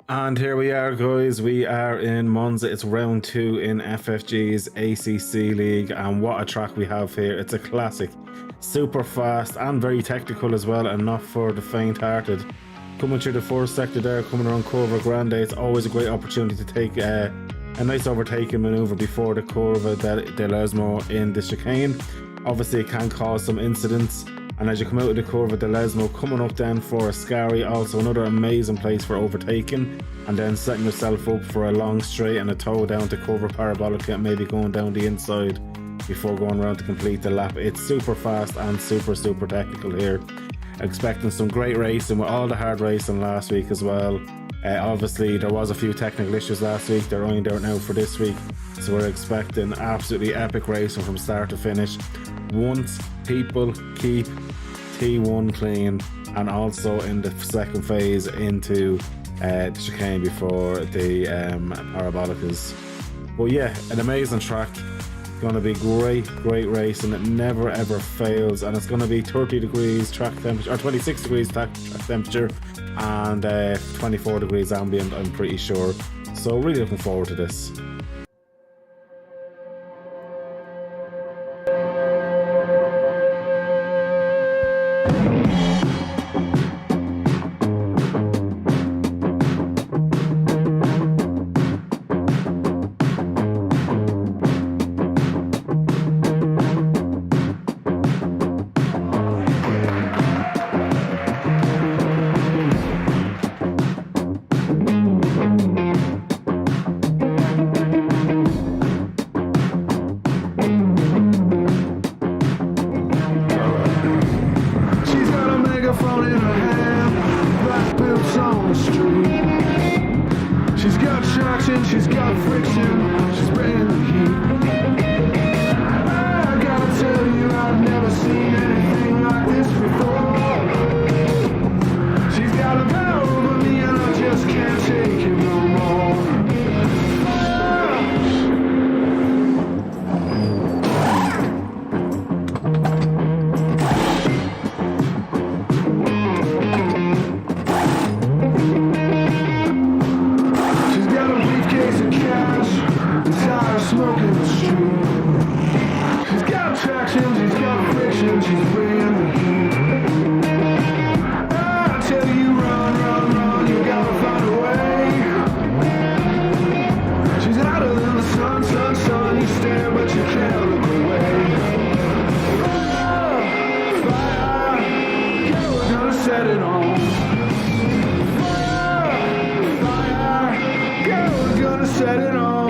And here we are, guys. We are in Monza. It's round 2 in FFG's ACC League, and what a track we have here. It's a classic, super fast and very technical as well, and not for the faint-hearted. Coming through the first sector there, coming around Curva Grande, it's always a great opportunity to take a nice overtaking manoeuvre before the Curva dell'Erasmo in the chicane. Obviously, it can cause some incidents. And as you come out of the Curva dell'Erasmo, coming up then for Ascari, also another amazing place for overtaking, and then setting yourself up for a long straight and a tow down to Curva Parabolica, maybe going down the inside before going around to complete the lap. It's super fast and super technical here. Expecting some great racing with all the hard racing last week as well. Obviously there was a few technical issues last week, they're ironed out now for this week, so we're expecting absolutely epic racing from start to finish. Once people keep T1 clean, and also in the second phase into the chicane before the Parabolicas. But yeah, an amazing track. It's going to be great racing. It never ever fails, and it's going to be 30 degrees track temperature, or 26 degrees track temperature, and 24 degrees ambient, I'm pretty sure. So really looking forward to this. She's got friction, she's bringing the heat. I gotta tell you, I've never seen anything like this before. She's got a power over me and I just can't take it no more. Smoking the street. She's got traction, she's got friction, she's bringing the heat. I tell you, run, you gotta find a way. She's hotter than the sun, you stare but you can't look away. Fire, yeah, we're gonna set it on. Fire, yeah, we're gonna set it on.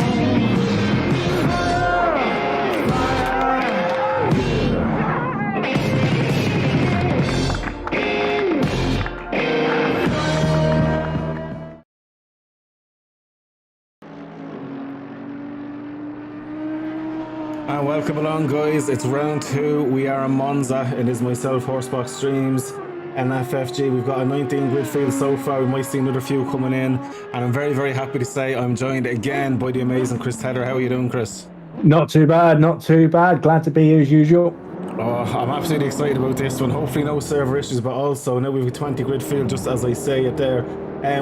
And welcome along, guys. It's round 2. We are in Monza. It is myself, Horsebox Streams. in FFG. We've got a 19 grid field so far. We might see another few coming in. And I'm very, very happy to say I'm joined again by the amazing Chris Tedder. How are you doing, Chris? Not too bad, not too bad. Glad to be here as usual. Oh, I'm absolutely excited about this one. Hopefully no server issues, but also now we've a 20 grid field, just as I say it there.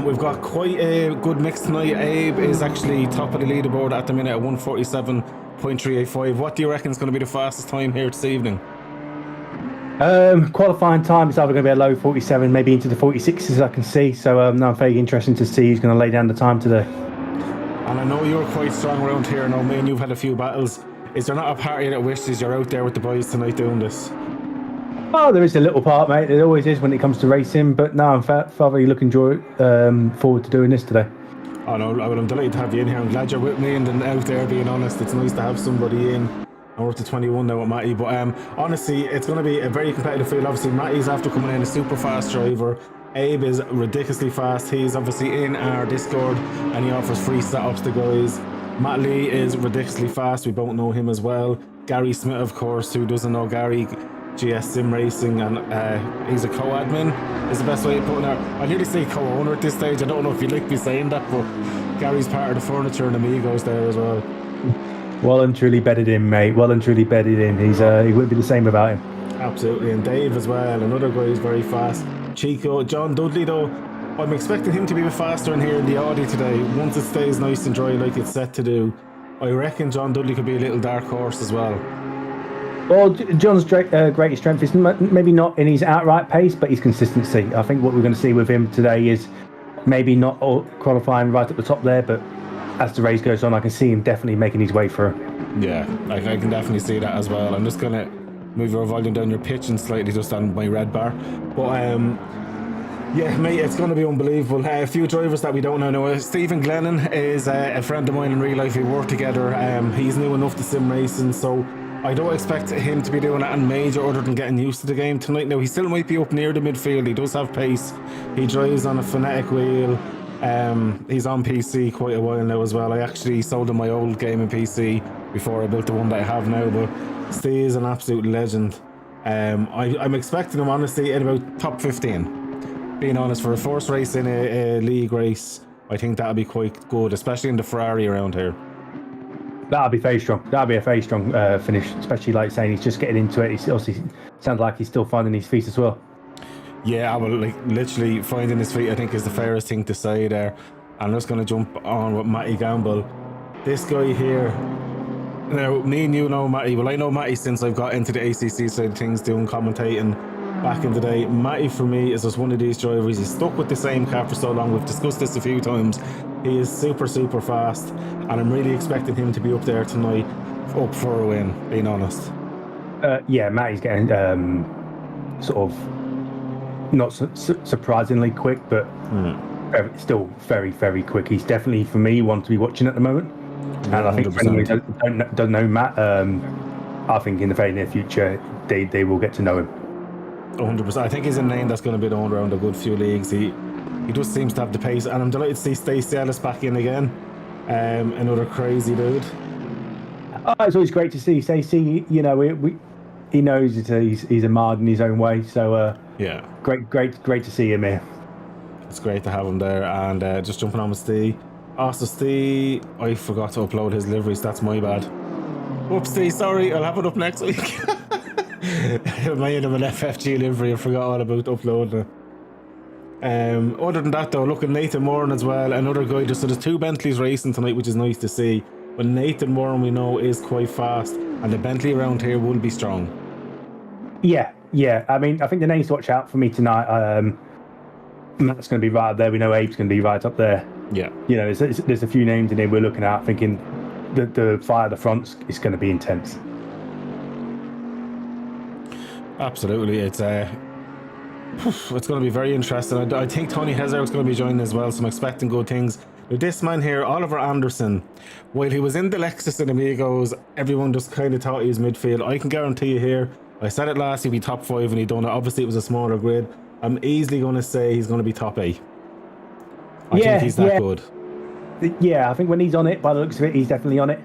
We've got quite a good mix tonight. Abe is actually top of the leaderboard at the minute at 147.385. What do you reckon is going to be the fastest time here this evening? Qualifying time is either going to be a low 47, maybe into the 46s, I can see. So no, I'm very interested to see who's going to lay down the time today. And I know you're quite strong around here. I know me and you've had a few battles. Is there not a party that wishes you're out there with the boys tonight doing this? Oh, there is a little part, mate. There always is when it comes to racing. But no, I'm thoroughly looking forward to doing this today. Oh no, well, I'm delighted to have you in here. I'm glad you're with me and then out there, being honest. It's nice to have somebody in. And we're up to 21 now with Matty. But honestly, it's going to be a very competitive field. Obviously, Matty's after coming in a super fast driver. Abe is ridiculously fast. He's obviously in our Discord and he offers free setups to guys. Matt Lee is ridiculously fast. We both know him as well. Gary Smith, of course, who doesn't know Gary, GS Sim Racing, and he's a co-admin, is the best way of putting it. I nearly say co-owner at this stage. I don't know if you'd like me saying that, but Gary's part of the furniture and Amigos there as well. Well and truly bedded in, mate. Well and truly bedded in. He wouldn't be the same without him. Absolutely. And Dave as well, another guy who's very fast. Chico, John Dudley though, I'm expecting him to be a bit faster in here in the Audi today. Once it stays nice and dry like it's set to do, I reckon John Dudley could be a little dark horse as well. Well, John's greatest strength is maybe not in his outright pace, but his consistency. I think what we're going to see with him today is maybe not all qualifying right at the top there, but as the race goes on, I can see him definitely making his way through. Yeah, I can definitely see that as well. I'm just going to move your volume down your pitching slightly just on my red bar. But yeah, mate, it's going to be unbelievable. A few drivers that we don't know. Stephen Glennon is a friend of mine in real life. We work together. He's new enough to sim racing, so I don't expect him to be doing anything major other than getting used to the game tonight. Now, he still might be up near the midfield. He does have pace. He drives on a phonetic wheel. He's on PC quite a while now as well. I actually sold him my old gaming PC before I built the one that I have now, but Steve is an absolute legend. I'm expecting him, honestly, in about top 15. Being honest, for a first race in a league race, I think that'll be quite good, especially in the Ferrari around here. That'll be very strong. That'll be a very strong finish, especially like saying he's just getting into it. He obviously sounds like he's still finding his feet as well. Yeah, well, like literally finding his feet, I think, is the fairest thing to say there. I'm just going to jump on with Matty Gamble. This guy here. Now, me and you know Matty. Well, I know Matty since I've got into the ACC side of things, doing commentating back in the day. Matty, for me, is just one of these drivers. He's stuck with the same car for so long. We've discussed this a few times. He is super, super fast, and I'm really expecting him to be up there tonight, up for a win, being honest. Yeah, Matty's getting sort of not surprisingly quick, but still very, very quick. He's definitely, for me, one to be watching at the moment. And I think for anyone who doesn't know Matt, I think in the very near future, they will get to know him. 100%. I think he's a name that's going to be known around a good few leagues. He just seems to have the pace, and I'm delighted to see Stacey Ellis back in again. Another crazy dude. Oh, it's always great to see Stacey. You know, he knows he's a mard in his own way. So yeah, great to see him here. It's great to have him there. And just jumping on with Steve. Also, Steve, I forgot to upload his liveries. That's my bad. Oops, Steve, sorry. I'll have it up next week. I made him an FFG livery. I forgot all about uploading it. Other than that, though, look at Nathan Moran as well. Another guy. So there's two Bentleys racing tonight, which is nice to see. But Nathan Moran, we know, is quite fast, and the Bentley around here will be strong. Yeah. I mean, I think the names to watch out for me tonight. Matt's going to be right up there. We know Abe's going to be right up there. Yeah. You know, there's a few names in here we're looking at, thinking the fire at the front is going to be intense. Absolutely, it's going to be very interesting. I think Tony Hezar is going to be joining as well, so I'm expecting good things. Now, this man here, Oliver Anderson, while he was in the Lexus and Amigos, everyone just kind of thought he was midfield. I can guarantee you here, I said it last, he'd be top 5 and he'd done it. Obviously, it was a smaller grid. I'm easily going to say he's going to be top 8. I think he's that good. Yeah, I think when he's on it, by the looks of it, he's definitely on it.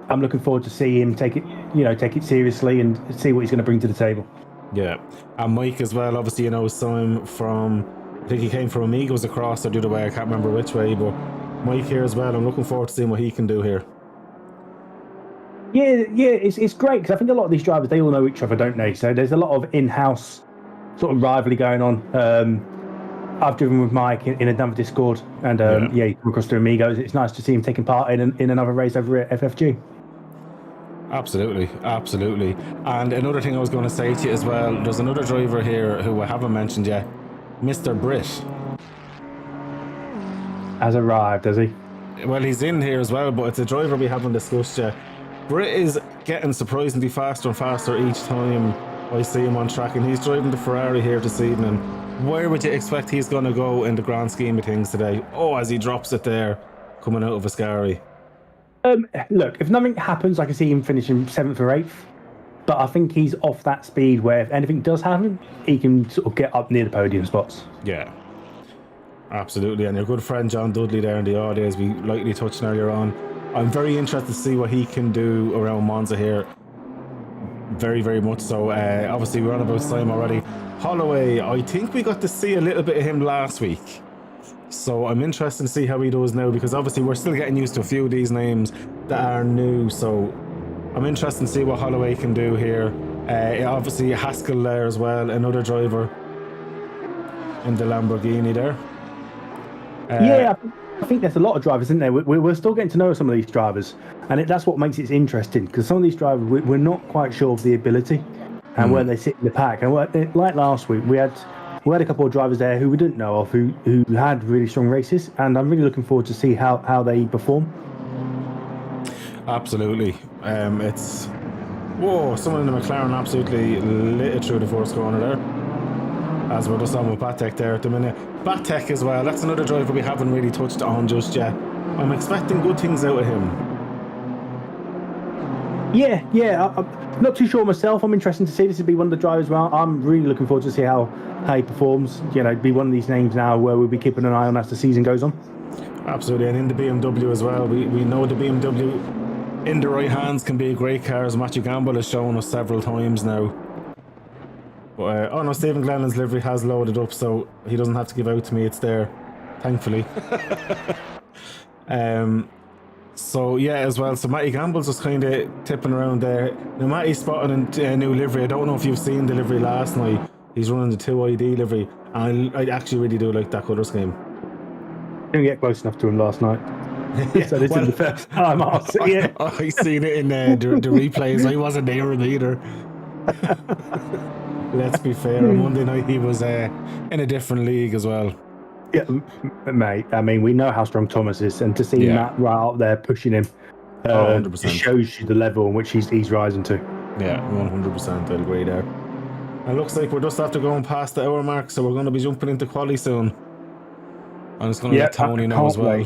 I'm looking forward to see him take it seriously and see what he's going to bring to the table. Yeah, and Mike as well. Obviously, you know, saw him from. I think he came from Amigos across or the other way. I can't remember which way, but Mike here as well. I'm looking forward to seeing what he can do here. Yeah, it's great because I think a lot of these drivers, they all know each other, don't they? So there's a lot of in-house sort of rivalry going on. I've driven with Mike in another Discord, and he came across to Amigos. It's nice to see him taking part in another race over at FFG. Absolutely. And another thing I was going to say to you as well, there's another driver here who I haven't mentioned yet, Mr. Britt. Has arrived, has he? Well, he's in here as well, but it's a driver we haven't discussed yet. Britt is getting surprisingly faster and faster each time I see him on track, and he's driving the Ferrari here this evening. Where would you expect he's going to go in the grand scheme of things today? Oh, as he drops it there, coming out of Ascari. Look, if nothing happens, I can see him finishing 7th or 8th. But I think he's off that speed where if anything does happen, he can sort of get up near the podium spots. Yeah, absolutely. And your good friend John Dudley there in the audio, as we lightly touched earlier on. I'm very interested to see what he can do around Monza here. Very, very much so. Obviously, we're on about time already. Holloway, I think we got to see a little bit of him last week. So I'm interested to see how he does now, because obviously we're still getting used to a few of these names that are new. So I'm interested to see what Holloway can do here. Obviously Haskell there as well, another driver in the Lamborghini there. I think there's a lot of drivers, isn't there? We're still getting to know some of these drivers, and that's what makes it interesting, because some of these drivers, we're not quite sure of the ability and where they sit in the pack. And like last week, we had a couple of drivers there who we didn't know of, who had really strong races, and I'm really looking forward to see how they perform. Absolutely. Someone in the McLaren absolutely lit it through the first corner there. As we're just on with Batek there at the minute. Batek as well, that's another driver we haven't really touched on just yet. I'm expecting good things out of him. Yeah, I'm not too sure myself. I'm interested to see. This would be one of the drivers. Well, I'm really looking forward to see how he performs. You know, be one of these names now where we'll be keeping an eye on as the season goes on. Absolutely, and in the BMW as well. We know the BMW in the right hands can be a great car, as Matthew Gamble has shown us several times now. But, oh no, Stephen Glennon's livery has loaded up, so he doesn't have to give out to me. It's there, thankfully. So yeah, as well. So Matty Gamble's just kind of tipping around there. Now Matty's spotting a new livery. I don't know if you've seen the livery last night. He's running the 2ID livery, and I actually really do like that colour scheme. Didn't get close enough to him last night. So this is the first time I'll see it. I seen it in the replays. I wasn't there either. Let's be fair, on Monday night he was in a different league as well. Yeah, mate, I mean, we know how strong Thomas is, and to see Matt right up there pushing him 100%. just shows you the level in which he's rising to. Yeah, 100%, I'll agree there. It looks like we're just after going past the hour mark, so we're going to be jumping into quali soon. I'm just going to let Tony know as well.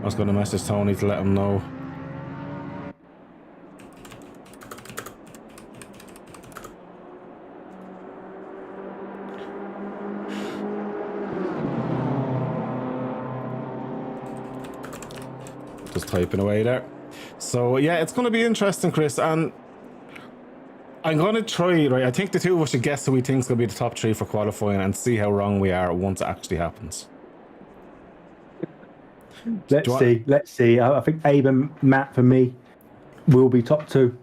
I was going to message Tony to let him know. Just typing away there. So yeah, it's going to be interesting, Chris, and I'm going to try, right, I think the two of us should guess who we think is going to be the top 3 for qualifying and see how wrong we are once it actually happens. Let's see. I think Abe and Matt, for me, will be top 2.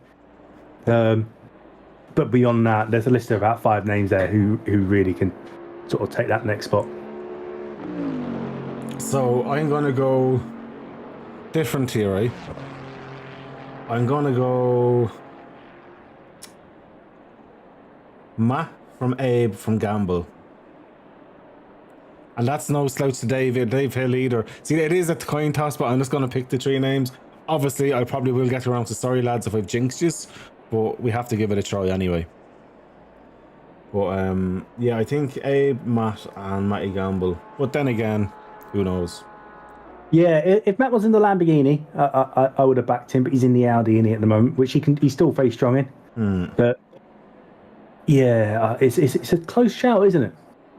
But beyond that, there's a list of about 5 names there who really can sort of take that next spot. So I'm going to go different here, right? I'm going to go Matt from Abe from Gamble. And that's no slouch to Dave Hill either. See, it is at the coin toss, but I'm just going to pick the 3 names. Obviously, I probably will get around to sorry lads if I've jinxed you, but we have to give it a try anyway. But yeah, I think Abe, Matt and Matty Gamble. But then again, who knows? Yeah, if Matt was in the Lamborghini, I would have backed him, but he's in the Audi at the moment, which he's still very strong in. But yeah, it's a close shout, isn't it?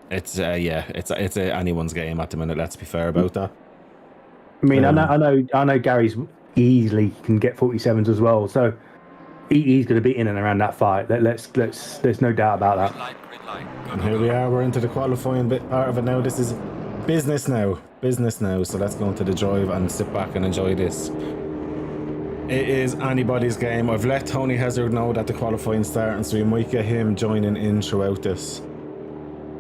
It's it's anyone's game at the minute. Let's be fair about that. I mean, I know Gary's easily can get 47s as well. So he's going to be in and around that fight. There's no doubt about that. Green light. And here we are. We're into the qualifying bit part of it now. This is business now. So let's go into the drive and sit back and enjoy this. It is anybody's game. I've let Tony Hazard know that the qualifying starting, so we might get him joining in throughout this.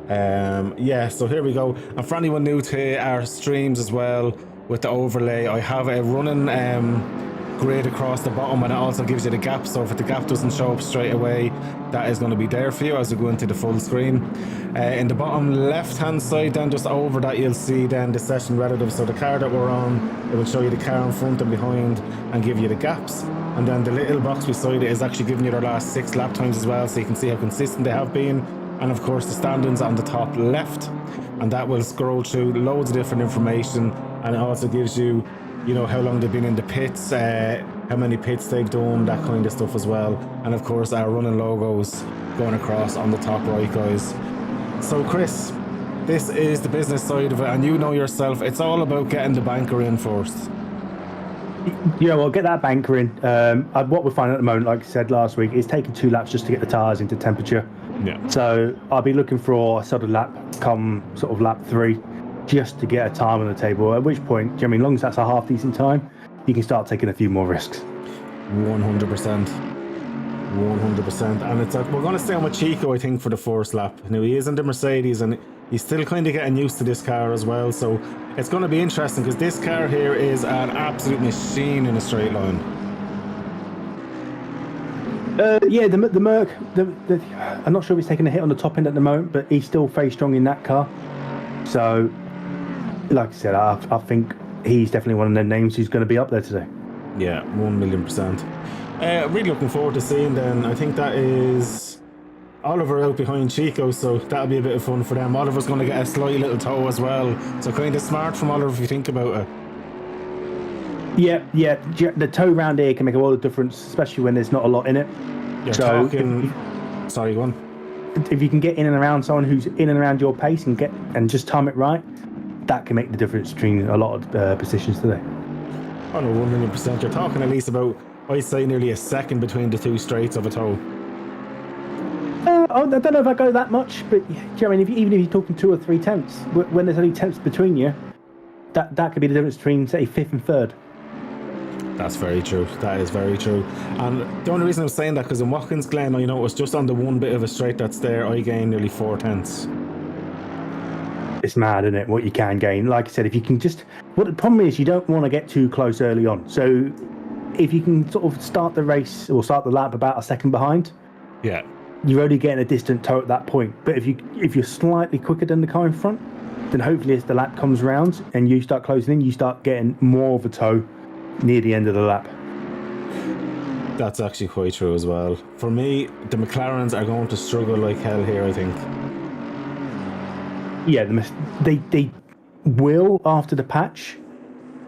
Yeah, so here we go. And for anyone new to our streams as well, with the overlay, I have a running grid across the bottom, and it also gives you the gap. So if the gap doesn't show up straight away, that is going to be there for you as we go into the full screen. In the bottom left hand side, then just over that, you'll see then the session relative. So the car that we're on, it will show you the car in front and behind and give you the gaps. And then the little box beside it is actually giving you their last 6 lap times as well, so you can see how consistent they have been. And of course the standings on the top left, and that will scroll through loads of different information, and it also gives you, you know, how long they've been in the pits, how many pits they've done, that kind of stuff as well. And of course our running logos going across on the top right, guys. So Chris, this is the business side of it, and you know yourself, it's all about getting the banker in first. Yeah, well, get that banker in. What we're finding at the moment, like I said last week, is taking 2 laps just to get the tyres into temperature. Yeah. So I'll be looking for a sort of lap come sort of lap 3 just to get a time on the table, at which point, do you know what I mean, as long as that's a half decent time, you can start taking a few more risks. 100%. And it's we're going to stay on with Chico, I think, for the first lap. Now, he is in the Mercedes and he's still kind of getting used to this car as well, so it's going to be interesting because this car here is an absolute machine in a straight line. Yeah, the Merc, I'm not sure if he's taking a hit on the top end at the moment, but he's still very strong in that car. So, like I said, I think he's definitely one of the names who's going to be up there today. Yeah, 1,000,000%. Really looking forward to seeing then. I think that is Oliver out behind Chico, so that'll be a bit of fun for them. Oliver's going to get a slight little toe as well, so kind of smart from Oliver if you think about it. Yeah, the toe round here can make a lot of difference, especially when there's not a lot in it. You're so talking... Sorry, go on. If you can get in and around someone who's in and around your pace and just time it right, that can make the difference between a lot of positions today. Oh no, 1,000,000%. You're talking at least about, I'd say, nearly a second between the 2 straights of a toe. I don't know if I go that much, but do you know what I mean? Even if you're talking 2 or 3 tenths, when there's only tenths between you, that could be the difference between, say, 5th and 3rd. That's very true. That is very true. And the only reason I'm saying that, because in Watkins Glen, I noticed just on the one bit of a straight that's there, I gained nearly 4 tenths. It's mad, isn't it, what you can gain? Like I said, if you can just... What the problem is, you don't want to get too close early on. So if you can sort of start the race or start the lap about a second behind, yeah, you're only getting a distant toe at that point. But if you're slightly quicker than the car in front, then hopefully as the lap comes round and you start closing in, you start getting more of a toe near the end of the lap. That's actually quite true as well. For me, the McLarens are going to struggle like hell here, I think. Yeah, they will after the patch,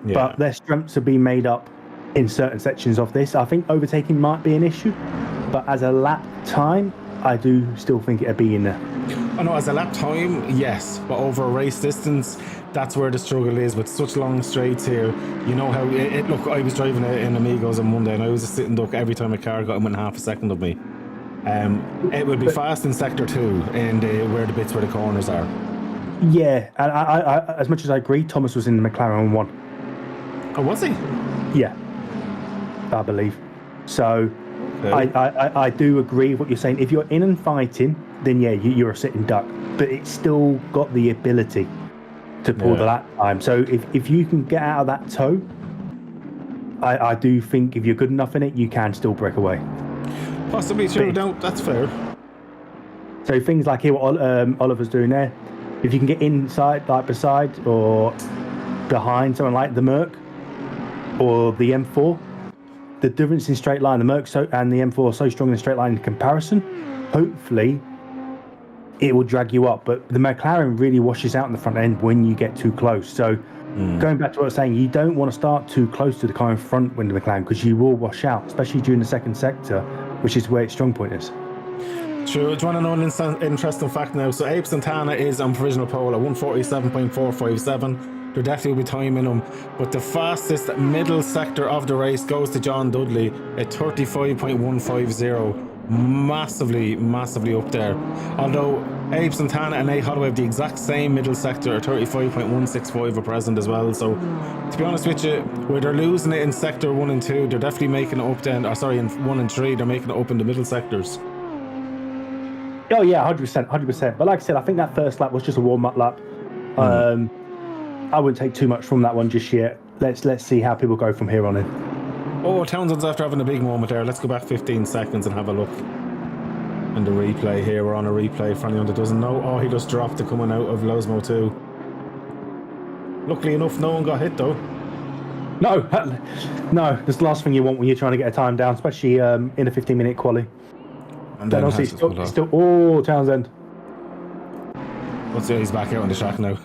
Yeah. but their strengths are being made up in certain sections of this. I think overtaking might be an issue, but as a lap time, I do still think it'll be in there. I know, as a lap time, yes, but over a race distance, that's where the struggle is with such long straights here. You know how look, I was driving in Amigos on Monday and I was a sitting duck every time a car got in within half a second of me. It would be fast in sector 2 in where the bits where the corners are. Yeah, and I as much as I agree, Thomas was in the McLaren 1. Oh, was he? Yeah, I believe. So Okay. I do agree with what you're saying. If you're in and fighting, then yeah, you're a sitting duck. But it's still got the ability to pull the lap time. So if you can get out of that toe, I do think if you're good enough in it, you can still break away. Possibly true. No, that's fair. So things like here, what Oliver's doing there, if you can get inside, like beside or behind someone like the Merc or the M4, the difference in straight line, the Merc and the M4 are so strong in a straight line in comparison, hopefully it will drag you up. But the McLaren really washes out in the front end when you get too close. So going back to what I was saying, you don't want to start too close to the car in front when the McLaren, because you will wash out, especially during the second sector, which is where its strong point is. True. Do you want to know an interesting fact now? So Abe Santana is on provisional pole at 147.457. there definitely will be time in them. But the fastest middle sector of the race goes to John Dudley at 35.150. Massively up there. Although Abe Santana and Nate Holloway have the exact same middle sector at 35.165 at present as well. So to be honest with you, where they're losing it in sector 1 and 2, they're definitely making it up then, or sorry, in 1 and 3, they're making it up in the middle sectors. Oh yeah, 100%. But like I said, I think that first lap was just a warm-up lap. I wouldn't take too much from that one just yet. Let's see how people go from here on in. Oh, Townsend's after having a big moment there. Let's go back 15 seconds and have a look. And the replay here, we're on a replay for anyone that doesn't know. Oh, he just dropped it coming out of Losmo 2. Luckily enough, no one got hit though. No, that's the last thing you want when you're trying to get a time down, especially in a 15-minute quali. And then obviously still, oh, Townsend. Let's see, he's back out on the track now.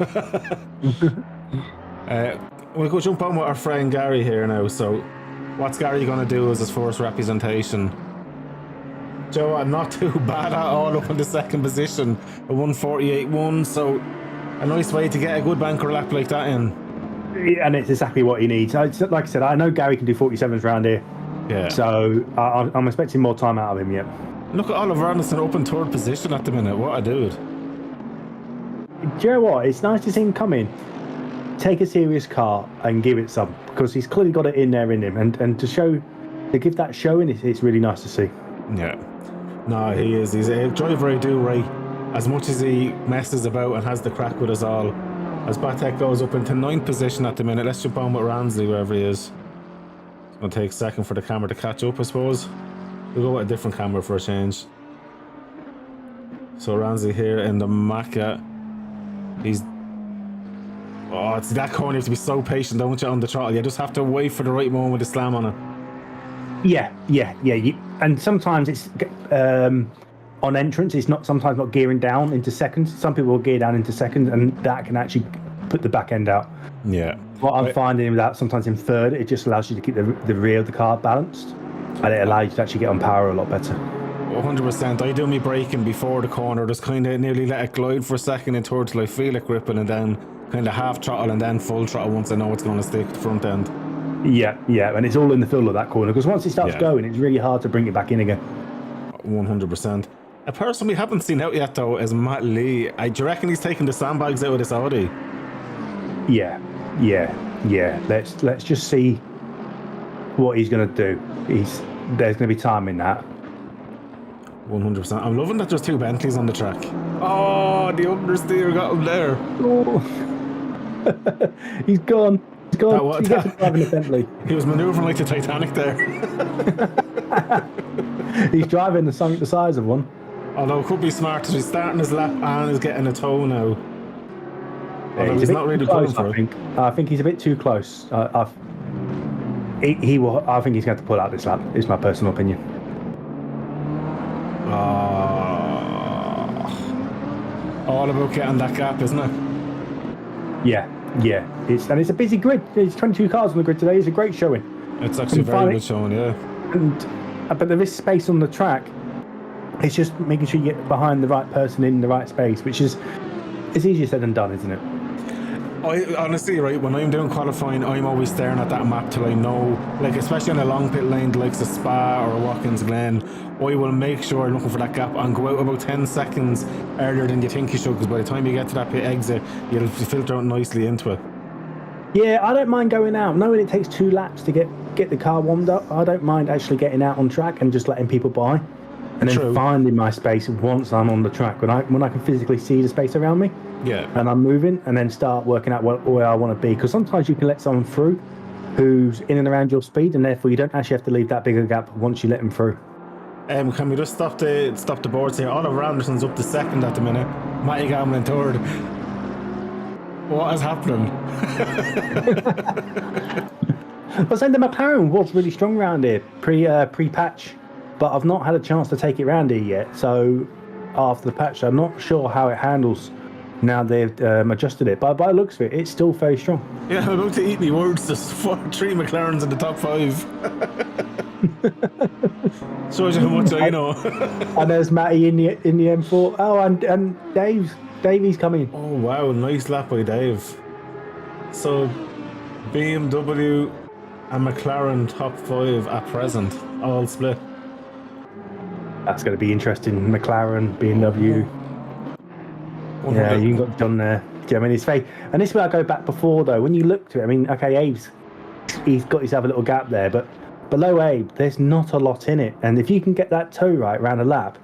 We'll go jump on with our friend Gary here now. So, what's Gary going to do as his first representation? Joe, not too bad at all up in the second position, a 148.1. So, a nice way to get a good banker lap like that in. And it's exactly what he needs. Like I said, I know Gary can do 47s around here. Yeah. So, I'm expecting more time out of him yet. Look at Oliver Anderson up in third position at the minute. What a dude. Do you know what? It's nice to see him come in, take a serious car and give it some, because he's clearly got it in there in him, and to give that showing, it's really nice to see. Yeah. No, he is. He's a driver I do right. As much as he messes about and has the crack with us all. As Batek goes up into 9th position at the minute, let's jump on with Ransley wherever he is. It's going to take a second for the camera to catch up, I suppose. We'll go with a different camera for a change. So Ransley here in the Macca. He's... Oh, it's that corner. You have to be so patient, don't you, on the throttle? You just have to wait for the right moment to slam on it. Yeah. And sometimes it's on entrance. It's sometimes not gearing down into seconds. Some people will gear down into seconds, and that can actually put the back end out. Yeah. What I'm finding with that, sometimes in third, it just allows you to keep the rear of the car balanced, and it allows you to actually get on power a lot better. 100%. I do me braking before the corner, just kind of nearly let it glide for a second in third till I feel it gripping, and then kind of half throttle and then full throttle once I know it's going to stick the front end. Yeah, and it's all in the fill of that corner, because once it starts going, it's really hard to bring it back in again. 100%. A person we haven't seen out yet though is Matt Lee. Do you reckon he's taking the sandbags out of this Audi? Yeah. Let's just see what he's going to do. There's going to be time in that. 100%. I'm loving that there's two Bentleys on the track. Oh, the understeer got him there. Oh. He's gone. He gets driving a Bentley. He was manoeuvring like the Titanic there. He's driving the size of one. Although it could be smart, he's starting his lap and is getting a tow now. Yeah, he's not really pulling for it. I think he's a bit too close. I think he's going to have to pull out this lap. Is my personal opinion. All about getting that gap, isn't it? Yeah. It's a busy grid. There's 22 cars on the grid today. It's a great showing. It's actually a very good showing, yeah. But there is space on the track. It's just making sure you get behind the right person in the right space, which is easier said than done, isn't it? I honestly, right, when I'm doing qualifying, I'm always staring at that map till I know, like especially on a long pit lane like a Spa or a Watkins Glen, I will make sure I'm looking for that gap and go out about 10 seconds earlier than you think you should, because by the time you get to that pit exit, you'll filter out nicely into it. Yeah, I don't mind going out. Knowing it takes 2 laps to get the car warmed up, I don't mind actually getting out on track and just letting people by. And then finding my space once I'm on the track, when I can physically see the space around me. Yeah. And I'm moving, and then start working out where I want to be. Because sometimes you can let someone through who's in and around your speed, and therefore you don't actually have to leave that bigger gap once you let them through. Can we just stop the boards here? Oliver Anderson's up to second at the minute. Matty Gamlin third. What is happening? I was saying the McLaren was really strong around here pre-patch, but I've not had a chance to take it round here yet. So after the patch, I'm not sure how it handles now they've adjusted it. But by the looks of it, it's still very strong. Yeah, I'm about to eat me words. There's 3 McLarens in the top 5. Shows you how much I know. And there's Matty in the M4. Oh, and Davey's coming. Oh wow, nice lap by Dave. So BMW and McLaren top 5 at present, all split. That's going to be interesting. McLaren, BMW. Yeah, you got John there. Do you know what I mean? It's fake. And this is where I go back before, though. When you look to it, I mean, okay, he's got himself a little gap there, but below Abe, there's not a lot in it. And if you can get that toe right around a lap,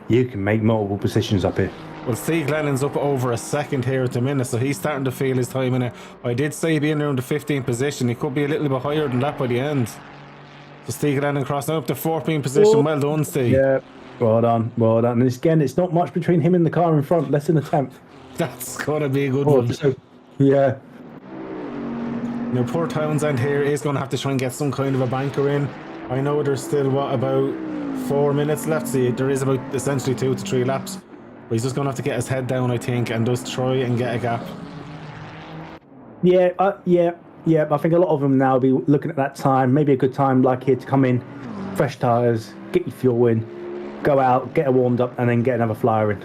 you can make multiple positions up here. Well, Steve Lennon's up over a second here at the minute, so he's starting to feel his time in it. I did say he'd be in around the 15th position. He could be a little bit higher than that by the end. So Steve Lennon crossing up to 14th position. Well done, Steve. Yeah, well done, well done. And again, it's not much between him and the car in front, less than a tenth. That's going to be a good one. So, yeah. Now, poor Townsend here is going to have to try and get some kind of a banker in. I know there's still, what, about 4 minutes left. See, there is about essentially 2 to 3 laps. But he's just going to have to get his head down, I think, and just try and get a gap. Yeah, I think a lot of them now will be looking at that time. Maybe a good time like here to come in, fresh tyres, get your fuel in, go out, get it warmed up, and then get another flyer in.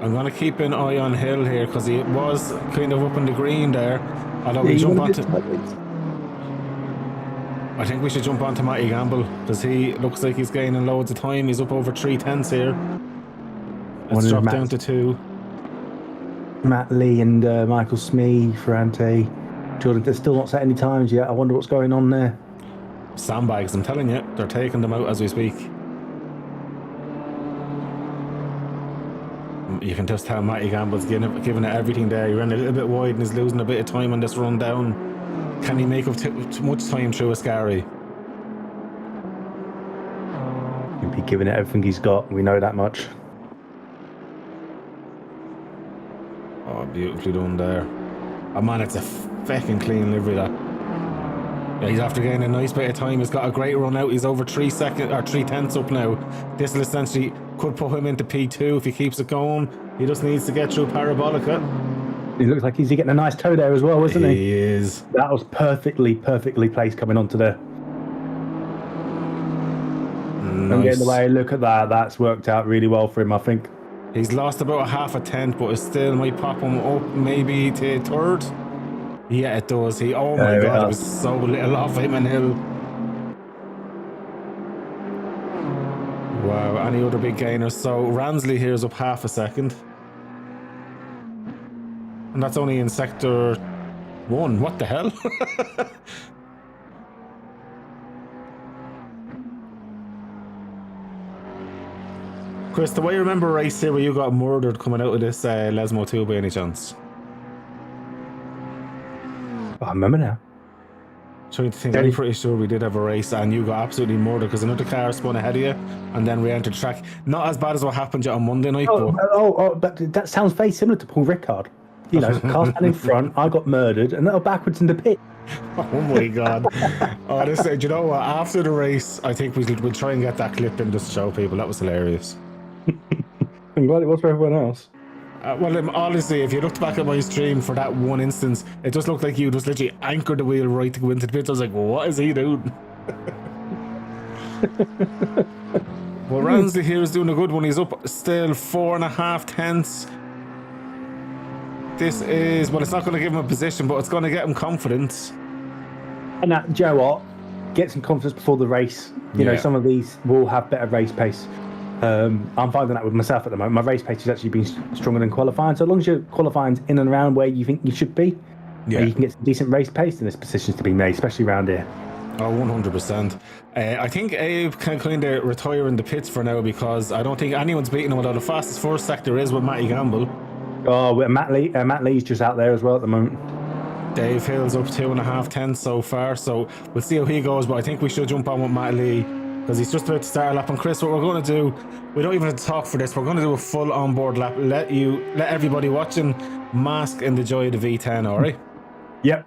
I'm going to keep an eye on Hill here because he was kind of up in the green there. Although we jump onto... I think we should jump onto Matty Gamble because he looks like he's gaining loads of time. He's up over 3/10 here. Let's drop down to 2. Matt Lee and Michael Smee, Ferrante, Jordan, they're still not set any times yet. I wonder what's going on there. Sandbags, I'm telling you, they're taking them out as we speak. You can just tell Matty Gamble's giving it everything there. He ran a little bit wide and he's losing a bit of time on this run down. Can he make up too much time through Ascari? He'll be giving it everything he's got. We know that much. Oh, beautifully done there. Oh man, it's a fucking clean livery, that. Yeah, he's after getting a nice bit of time. He's got a great run out. He's over 3 seconds or 3/10 up now. This will essentially could put him into P2 if he keeps it going. He just needs to get through Parabolica. He looks like he's getting a nice toe there as well, isn't he? He is. That was perfectly placed coming onto there. Nice. And getting the way, look at that. That's worked out really well for him, I think. He's lost about a half a tenth, but it still might pop him up maybe to 3rd. Yeah, it does. Oh my god, it was so little off him and Hill. Wow, any other big gainers? So Ransley here is up half a second. And that's only in sector 1. What the hell? Chris, the way I remember a race here where you got murdered coming out of this Lesmo 2 by any chance? I remember now. Trying to think, I'm pretty sure we did have a race and you got absolutely murdered because another car spun ahead of you and then we entered the track. Not as bad as what happened on Monday night. But that sounds very similar to Paul Ricard. You know, car stand in front, I got murdered, and then backwards in the pit. Oh my god. Honestly, do you know what? After the race, I think we'll try and get that clip in just to show people. That was hilarious. I'm glad it was for everyone else. Well, honestly, if you looked back at my stream for that one instance, it just looked like you just literally anchored the wheel right to go into the pit. I was like, well, what is he doing? Well, Ransley here is doing a good one. He's up still 4.5 tenths. This is, well, it's not going to give him a position, but it's going to get him confidence. And that, do you know what? Get some confidence before the race. You know, some of these will have better race pace. I'm finding that with myself at the moment. My race pace has actually been stronger than qualifying. So as long as your qualifying's in and around where you think you should be, you can get some decent race pace, then there's positions to be made, especially around here. Oh, 100%. I think Abe can kind of retire in the pits for now because I don't think anyone's beating him, although the fastest first sector is with Matty Gamble. Oh, Matt Lee's just out there as well at the moment. Dave Hill's up 2.5 tenths so far, so we'll see how he goes, but I think we should jump on with Matt Lee because he's just about to start a lap. And Chris, what we're going to do, we don't even have to talk for this, we're going to do a full onboard lap. Let everybody watching mask in the joy of the V10, alright? Yep.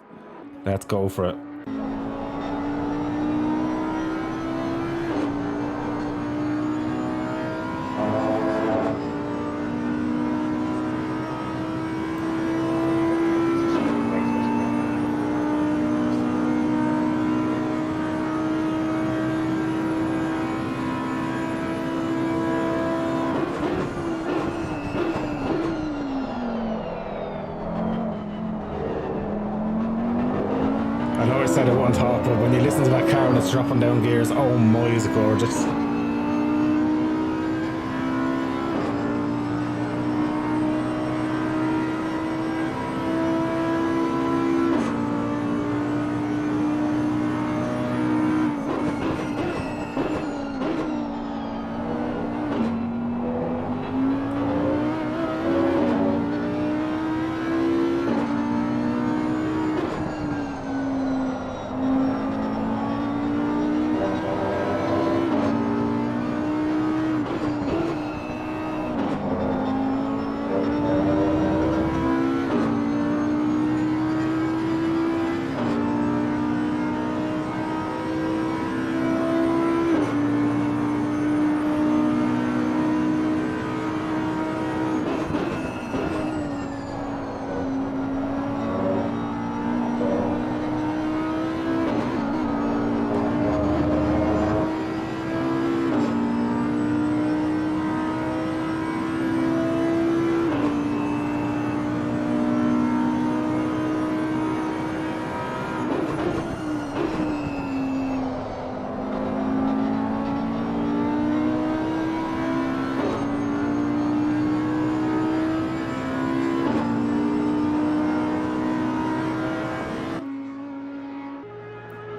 Let's go for it. I know I said I wouldn't talk, but when you listen to that car and it's dropping down gears, oh my, is it gorgeous.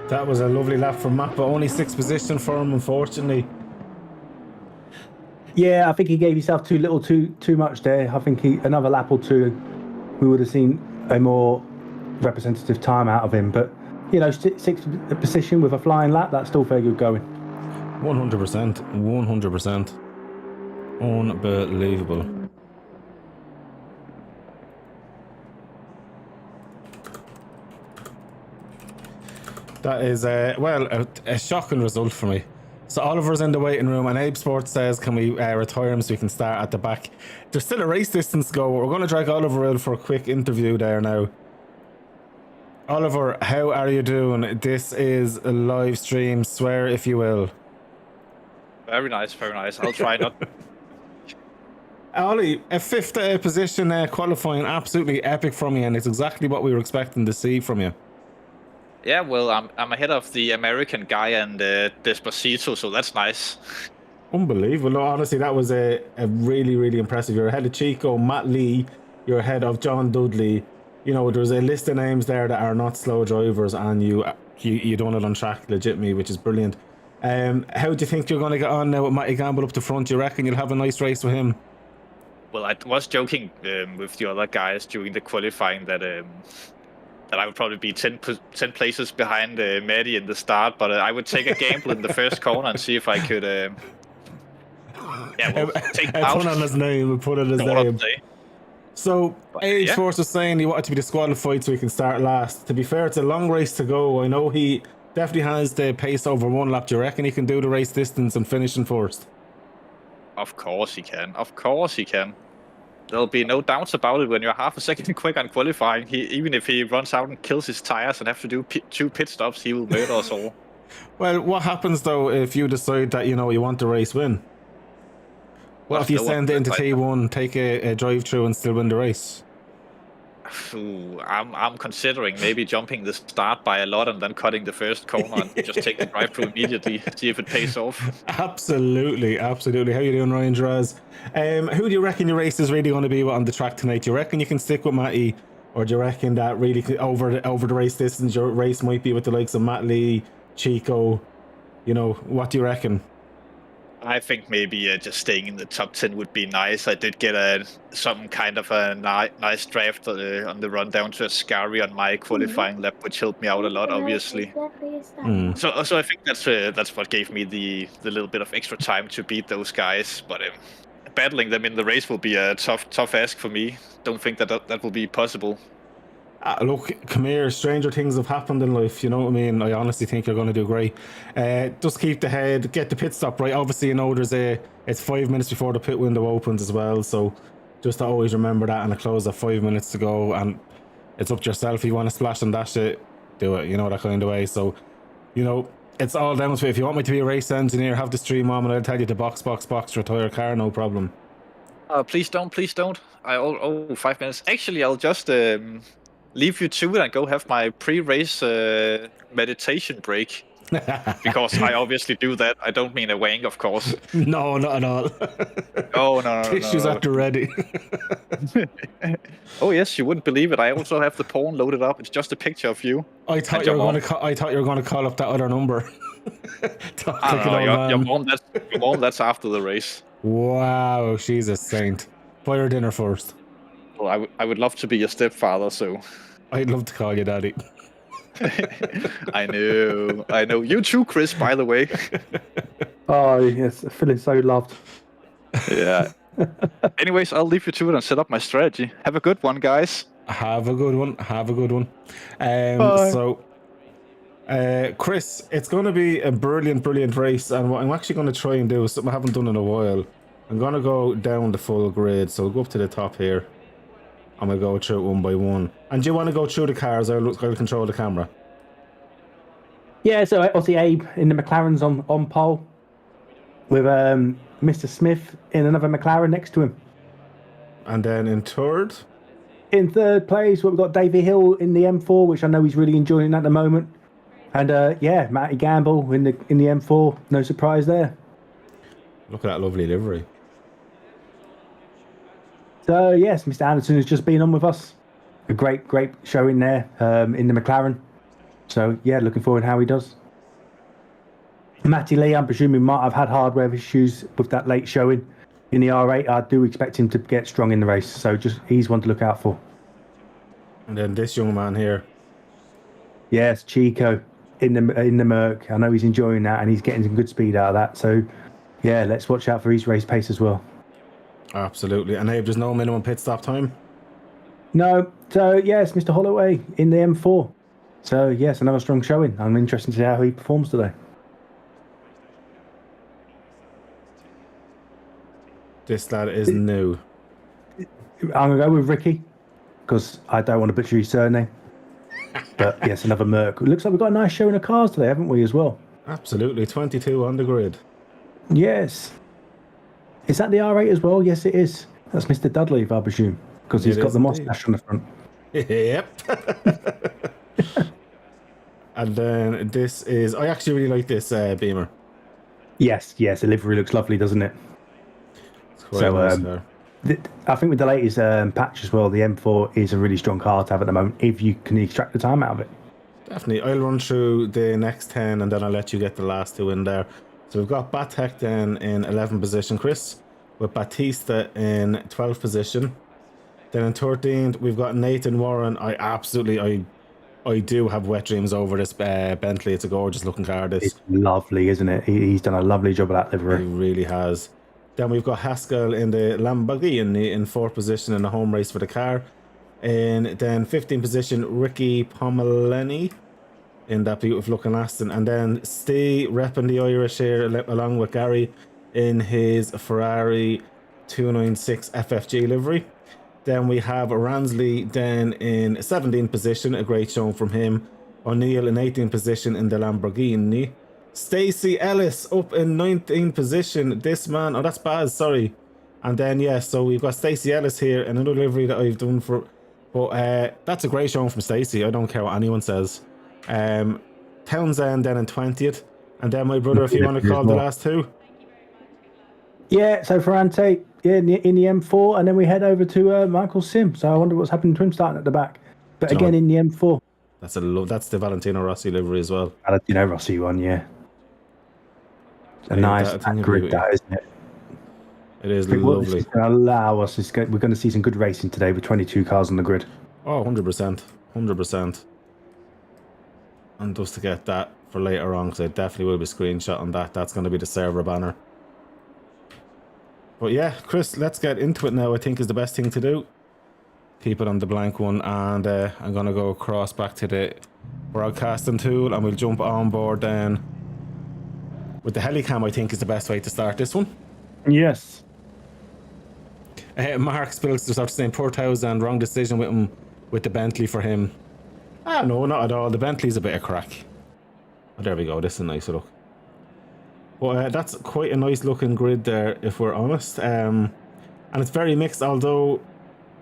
That was a lovely lap from Matt, but only 6th position for him, unfortunately. Yeah, I think he gave himself too much there. I think another lap or two, we would have seen a more representative time out of him. But, you know, 6th position with a flying lap, that's still very good going. 100%. 100%. Unbelievable. That is, a shocking result for me. So Oliver's in the waiting room, and Abe Sports says, can we retire him so we can start at the back? There's still a race distance to go. We're going to drag Oliver out for a quick interview there now. Oliver, how are you doing? This is a live stream, swear if you will. Very nice, very nice. I'll try not. Ollie, a 5th position qualifying, absolutely epic from you, and it's exactly what we were expecting to see from you. Yeah, well, I'm ahead of the American guy and Despacito, so that's nice. Unbelievable. No, honestly, that was a really, really impressive. You're ahead of Chico, Matt Lee, you're ahead of John Dudley. You know, there's a list of names there that are not slow drivers, and you done it on track legitimately, which is brilliant. How do you think you're going to get on now with Matty Gamble up the front? You reckon you'll have a nice race with him? Well, I was joking with the other guys during the qualifying that I would probably be 10 places behind Matty in the start, but I would take a gamble in the first corner and see if I could take I out. put on his name. So, Age Force was saying he wanted to be disqualified so he can start last. To be fair, it's a long race to go. I know he definitely has the pace over one lap. Do you reckon he can do the race distance and finish in first? Of course he can. Of course he can. There'll be no doubts about it when you're half a second quick on qualifying. Even if he runs out and kills his tires and have to do 2 pit stops, he will murder us all. Well, what happens though if you decide that, you know, you want the race win? What if you send it into T1, take a drive-through and still win the race? Ooh, I'm considering maybe jumping the start by a lot and then cutting the first corner and just take the drive-through immediately, see if it pays off. Absolutely, absolutely. How you doing, Ryan Draz? Who do you reckon your race is really going to be on the track tonight? Do you reckon you can stick with Matty, or do you reckon that really over the race distance your race might be with the likes of Matt Lee, Chico? You know, what do you reckon? I think maybe just staying in the top 10 would be nice. I did get some kind of a nice draft on the run down to Ascari on my qualifying lap, which helped me out a lot, obviously. So I think that's what gave me the little bit of extra time to beat those guys. But battling them in the race will be a tough ask for me. Don't think that will be possible. Look, come here, stranger things have happened in life, you know what I mean? I honestly think you're going to do great. Just keep the head, get the pit stop right. Obviously, you know, it's 5 minutes before the pit window opens as well, so just to always remember that, and it closes at 5 minutes to go, and it's up to yourself. If you want to splash and dash it, do it, you know, that kind of way. So, you know, it's all down to if you want me to be a race engineer, have the stream on and I'll tell you to box, retire a car, no problem. Please don't. 5 minutes. Actually, I'll just leave you to it and go have my pre-race meditation break. Because I obviously do that. I don't mean a wank, of course. No, not at all. Oh, no. Tissues at the ready. Oh, yes, you wouldn't believe it. I also have the porn loaded up. It's just a picture of you. I thought you were going to call up that other number. Your mom, that's after the race. Wow, she's a saint. Buy her dinner first. Well, I would love to be your stepfather, so... I'd love to call you daddy. I know. You too, Chris, by the way. Oh, yes, feeling so loved. Yeah. Anyways, I'll leave you to it and set up my strategy. Have a good one, guys. Have a good one. So, Chris, it's going to be a brilliant race. And what I'm actually going to try and do is something I haven't done in a while. I'm going to go down the full grid. So I'll go up to the top here. I'm going to go through it one by one. And do you want to go through the cars? I'll control the camera. Yeah, so obviously Abe in the McLaren's on pole with Mr. Smith in another McLaren next to him. And then in third? In third place, we've got Davey Hill in the M4, which I know he's really enjoying at the moment. And Matty Gamble in the M4. No surprise there. Look at that lovely livery. So yes, Mr. Anderson has just been on with us. A great showing there in the McLaren. So yeah, looking forward to how he does. Matty Lee, I'm presuming, might have had hardware issues with that late showing in the R8. I do expect him to get strong in the race, so he's one to look out for. And then this young man here. Yes, Chico in the Merc. I know he's enjoying that, and he's getting some good speed out of that. So yeah, let's watch out for his race pace as well. Absolutely. And Abe, there's no minimum pit stop time? No. So yes, Mr. Holloway in the M4. So yes, another strong showing. I'm interested to see how he performs today. This lad is new. I'm going to go with Ricky, because I don't want to butcher his surname. But yes, another Merc. It looks like we've got a nice showing of cars today, haven't we, as well? Absolutely. 22 on the grid. Yes. Is that the R8 as well? Yes, it is. That's Mr. Dudley, I presume, because he's got the mustache on the front. Yep. And then this is... I actually really like this Beamer. Yes, the livery looks lovely, doesn't it? So I think with the latest patch as well, the M4 is a really strong car to have at the moment, if you can extract the time out of it. Definitely. I'll run through the next 10 and then I'll let you get the last two in there. So we've got Batek then in 11th position, Chris, with Batista in 12th position. Then in 13th, we've got Nathan Warren. I do have wet dreams over this Bentley. It's a gorgeous looking car. It's lovely, isn't it? He's done a lovely job of that livery. He really has. Then we've got Haskell in the Lamborghini in 4th position in the home race for the car. And then 15th position, Ricky Pomeleni in that beautiful looking Aston. And then Steve repping the Irish here along with Gary in his Ferrari 296 FFG livery. Then we have Ransley then in 17th position, a great showing from him. O'Neill in 18th position in the Lamborghini. Stacey Ellis up in 19th position. This man, oh, that's Baz, sorry. And then, yeah, so we've got Stacey Ellis here, another livery that I've done for. But that's a great showing from Stacey. I don't care what anyone says. Townsend then in 20th. And then my brother, if you want to call the last two. Yeah, so for Ante, in the M4, and then we head over to Michael Sim. So I wonder what's happening to him starting at the back. But again, in the M4. That's the Valentino Rossi livery as well. Valentino Rossi one, yeah. A nice grid, that, isn't it? It is lovely. This is going to allow us. We're going to see some good racing today with 22 cars on the grid. Oh, 100%. 100%. And just to get that for later on, because I definitely will be screenshotting that. That's going to be the server banner. But yeah, Chris, let's get into it now. I think is the best thing to do. Keep it on the blank one, and I'm going to go across back to the broadcasting tool, and we'll jump on board then. With the Helicam, I think is the best way to start this one. Yes. Mark Spilster after saying poor Townsend, wrong decision with him, with the Bentley for him. Ah, no, not at all. The Bentley's a bit of crack. Oh, there we go. This is a nice look. But that's quite a nice looking grid there, if we're honest. And it's very mixed, although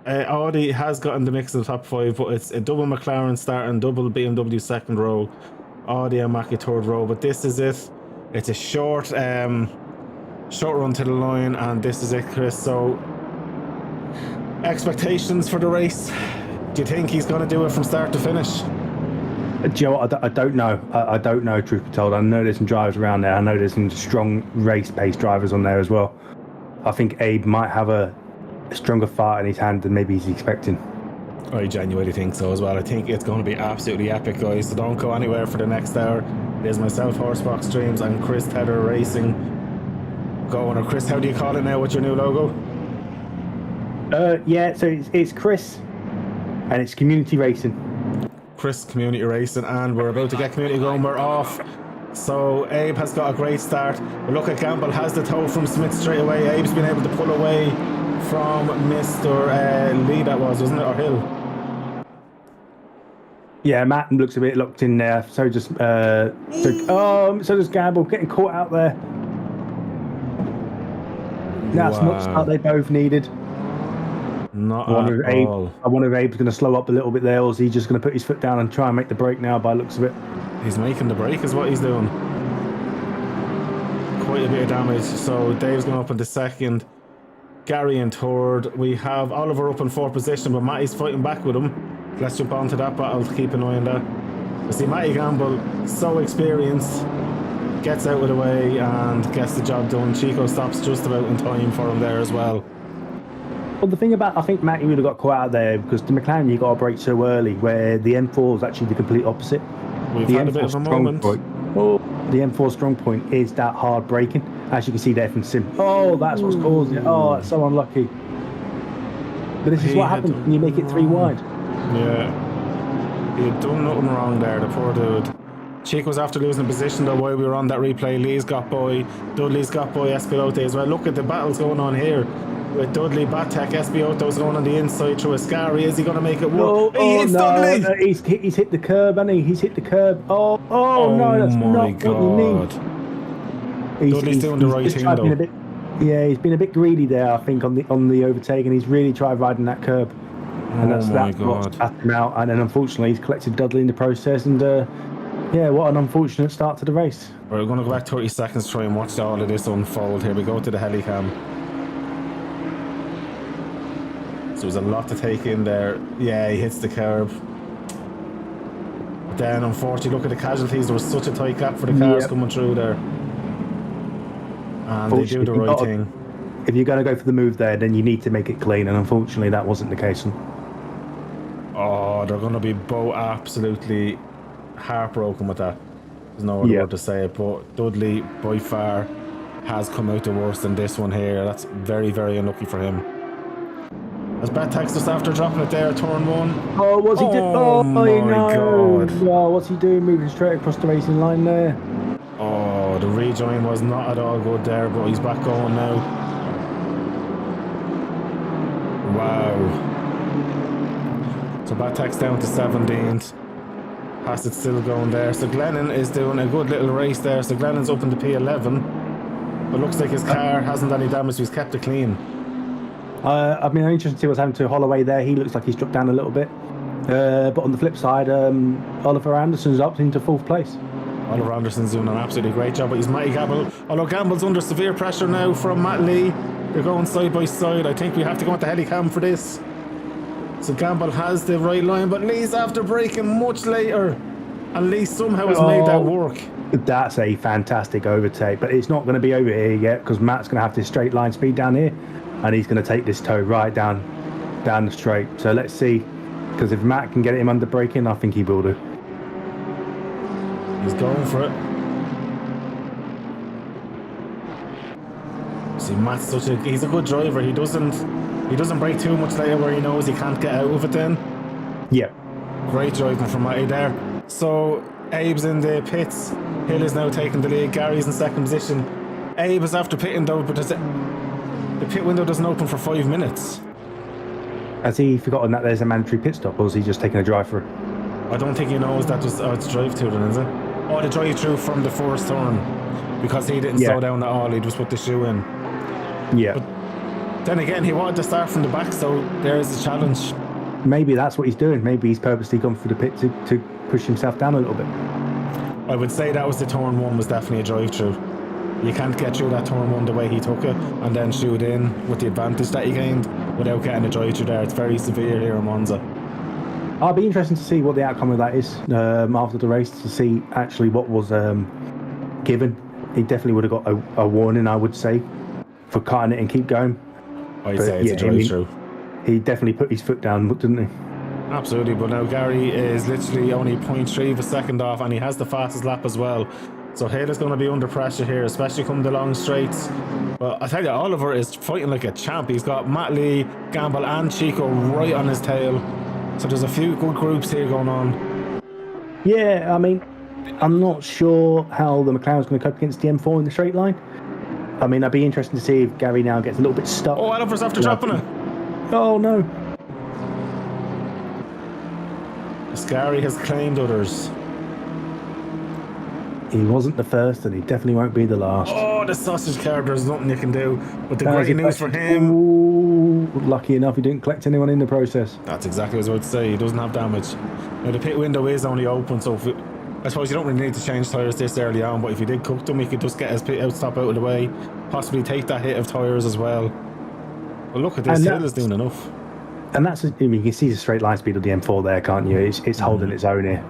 Audi has gotten the mix of the top 5, but it's a double McLaren starting, double BMW second row, Audi and Mackie third row. But this is it. It's a short run to the line, and this is it, Chris. So, expectations for the race. Do you think he's going to do it from start to finish? Do you know what? I don't know. I don't know, truth be told. I know there's some drivers around there. I know there's some strong race-paced drivers on there as well. I think Abe might have a stronger fart in his hand than maybe he's expecting. I genuinely think so as well. I think it's going to be absolutely epic, guys. So don't go anywhere for the next hour. There's myself, Horsebox Streams, and Chris Tedder Racing. Going, or Chris, how do you call it now? What's your new logo? Yeah, so it's Chris, and it's Community Racing. Chris Community Racing, and we're about to get Community going. We're off. So Abe has got a great start. But look at Gamble has the toe from Smith straight away. Abe's been able to pull away from Mr. Lee, that wasn't it, or Hill? Yeah, Matt looks a bit locked in there. So does Gamble, getting caught out there. That's not the start they both needed. Not at all. I wonder if Abe's going to slow up a little bit there, or is he just going to put his foot down and try and make the break now by the looks of it? He's making the break is what he's doing. Quite a bit of damage. So Dave's going up into second. Gary in third. We have Oliver up in fourth position, but Matty's fighting back with him. Let's jump onto that battle to keep an eye on that. You see, Matty Gamble, so experienced, gets out of the way and gets the job done. Chico stops just about in time for him there as well. Well, the thing about, I think Matty would have got caught out there because the McLaren, you got to brake so early, where the M4 is actually the complete opposite. We've the had M4 a bit of a moment. The M4 strong point is that hard braking, as you can see there from Sim. Oh, that's what's causing it. Oh, that's so unlucky. But this is what happens when you make it 3 wide. Yeah. He had done nothing wrong there, the poor dude. Chico's after losing position though while we were on that replay. Lee's got by, Dudley's got by Espilote as well. Look at the battles going on here. With Dudley, Batek, Espioto's going on the inside through Ascari. Is he going to make it work? No, he's hit the curb, hasn't he? He's hit the curb. Oh no, that's not what you need. Dudley's doing the right thing though. He's been a bit greedy there, I think, on the overtake, and he's really tried riding that curb. And that's what's passed him out. And then unfortunately, he's collected Dudley in the process. And what an unfortunate start to the race. We're going to go back 30 seconds to try and watch all of this unfold. Here we go to the helicam. So there's a lot to take in there. Yeah, he hits the curb. But then, unfortunately, look at the casualties. There was such a tight gap for the cars coming through there. And they do the right thing. If you're going to go for the move there, then you need to make it clean. And unfortunately, that wasn't the case. Oh, they're going to be both absolutely heartbroken with that. There's no other word to say it. But Dudley, by far, has come out the worst in this one here. That's very, very unlucky for him. As Batek's just after dropping it there, turn 1. Oh, what's he doing? Oh my God. Oh, what's he doing moving straight across the racing line there? Oh, the rejoin was not at all good there, but he's back going now. Wow. So Batek's down to 17th. Hassett's still going there. So Glennon is doing a good little race there. So Glennon's up into P11. But looks like his car hasn't any damage, so he's kept it clean. I mean, I'm interested to see what's happened to Holloway there. He looks like he's dropped down a little bit. But on the flip side, Oliver Anderson's up into 4th place. Oliver Anderson's doing an absolutely great job, but he's Matty Gamble. Although Gamble's under severe pressure now from Matt Lee. They're going side by side. I think we have to go into helicam for this. So Gamble has the right line, but Lee's after braking much later. And Lee somehow has made that work. That's a fantastic overtake, but it's not going to be over here yet because Matt's going to have this straight line speed down here, and he's going to take this toe right down the straight. So let's see, because if Matt can get him under braking, I think he will do. He's going for it. See, Matt's he's a good driver. He doesn't brake too much later where he knows he can't get out of it then. Yeah. Great driving from Matty there. So Abe's in the pits. Hill is now taking the lead. Gary's in second position. Abe is after pitting though, but the pit window doesn't open for 5 minutes. Has he forgotten that there's a mandatory pit stop, or is he just taking a drive through? I don't think he knows that it's drive through then, is it? Oh, the drive through from the first turn. Because he didn't slow down at all, he just put the shoe in. Yeah. Then again, he wanted to start from the back, so there's the challenge. Maybe that's what he's doing. Maybe he's purposely gone through the pit to push himself down a little bit. I would say that was the turn one, was definitely a drive-through. You can't get through that turn one the way he took it and then shoot in with the advantage that he gained without getting a drive-through there. It's very severe here in Monza. I'll be interested to see what the outcome of that is after the race, to see actually what was given. He definitely would have got a warning, I would say, for cutting it and keep going. I'd say it's a drive-through. He definitely put his foot down, didn't he? Absolutely, but now Gary is literally only 0.3 of a second off, and he has the fastest lap as well. So Hale's going to be under pressure here, especially coming the long straights. But I tell you, Oliver is fighting like a champ. He's got Matt Lee, Gamble and Chico right on his tail. So there's a few good groups here going on. Yeah, I mean, I'm not sure how the McLaren's going to cope against the M4 in the straight line. I mean, I'd be interested to see if Gary now gets a little bit stuck. Oh, Oliver's after dropping it. Oh, no. Scary has claimed others. He wasn't the first, and he definitely won't be the last. Oh, the sausage card, there's nothing you can do. But the great news for him... Ooh, lucky enough he didn't collect anyone in the process. That's exactly what I was about to say. He doesn't have damage. Now, the pit window is only open, so if I suppose you don't really need to change tyres this early on, but if you did cook them, you could just get his pit out stop out of the way, possibly take that hit of tyres as well. But look at this, Hill is doing enough. And that's, I mean, you can see the straight line speed of the M4 there, can't you? It's holding its own here.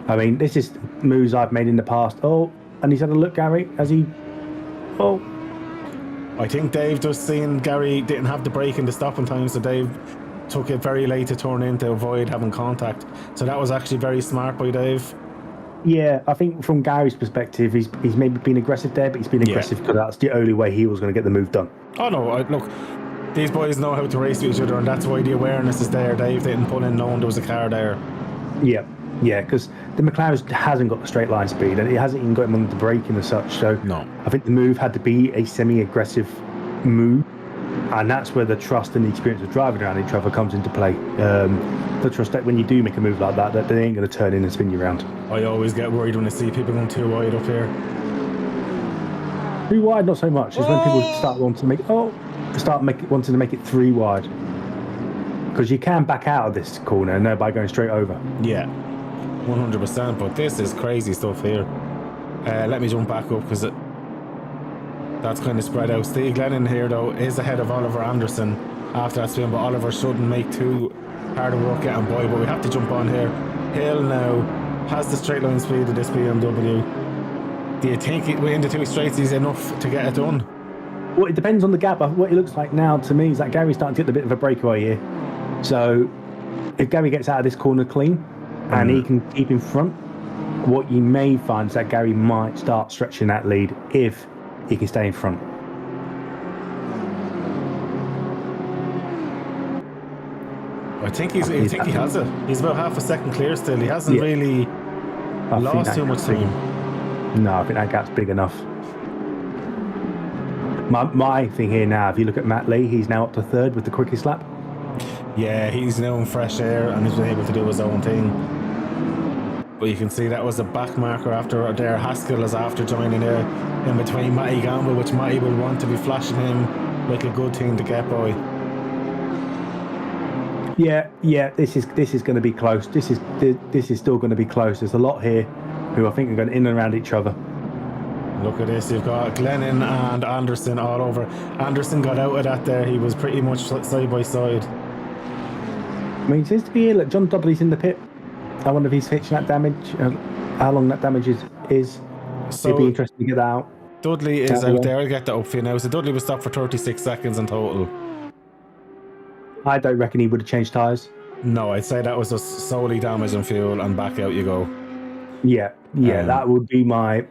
I mean, this is moves I've made in the past. Oh, and he's had a look, Gary, as he... Oh. I think Dave just seen Gary didn't have the brake in the stopping time, so Dave took it very late to turn in to avoid having contact. So that was actually very smart by Dave. Yeah, I think from Gary's perspective, he's maybe been aggressive there, but he's been aggressive because that's the only way he was going to get the move done. Oh, no, look, these boys know how to race with each other, and that's why the awareness is there. Dave didn't pull in knowing there was a car there. Yeah, because the McLaren hasn't got the straight line speed, and it hasn't even got him on the braking as such. So no. I think the move had to be a semi-aggressive move, and that's where the trust and the experience of driving around each other comes into play. The trust that when you do make a move like that, that they ain't going to turn in and spin you around. I always get worried when I see people going too wide up here. Too wide, not so much. It's when people start wanting to make wanting to make it 3 wide, because you can back out of this corner now by going straight over. Yeah, 100%. But this is crazy stuff here. Let me jump back up because that's kind of spread out. Steve Glennon here though is ahead of Oliver Anderson after that spin, but Oliver shouldn't make too hard of work getting by. But we have to jump on here. Hill now has the straight line speed of this BMW. Do you think in the 2 straights he's enough to get it done? Well, it depends on the gap. What it looks like now to me is that Gary's starting to get a bit of a breakaway here. So if Gary gets out of this corner clean and he can keep in front, what you may find is that Gary might start stretching that lead if he can stay in front. I think he has it. He's about half a second clear still. He hasn't really lost too much time. No, I think that gap's big enough. My thing here now, if you look at Matt Lee, he's now up to 3rd with the quickest lap. Yeah, he's now in fresh air and he's been able to do his own thing. But you can see that was a back marker after there. Haskell is after joining there in between Matty Gamble, which Matty will want to be flashing him like a good thing to get by. Yeah, this is going to be close. This is still going to be close. There's a lot here who I think are going in and around each other. Look at this, you've got Glennon and Anderson all over. Anderson got out of that there, he was pretty much side by side. I mean, it seems to be here, look, John Dudley's in the pit. I wonder if he's fixing that damage, how long that damage is. So it'd be interesting to get that out. Dudley is out there, I'll get that up for you now. So Dudley was stopped for 36 seconds in total. I don't reckon he would have changed tyres. No, I'd say that was just solely damage and fuel and back out you go. Yeah, that would be my...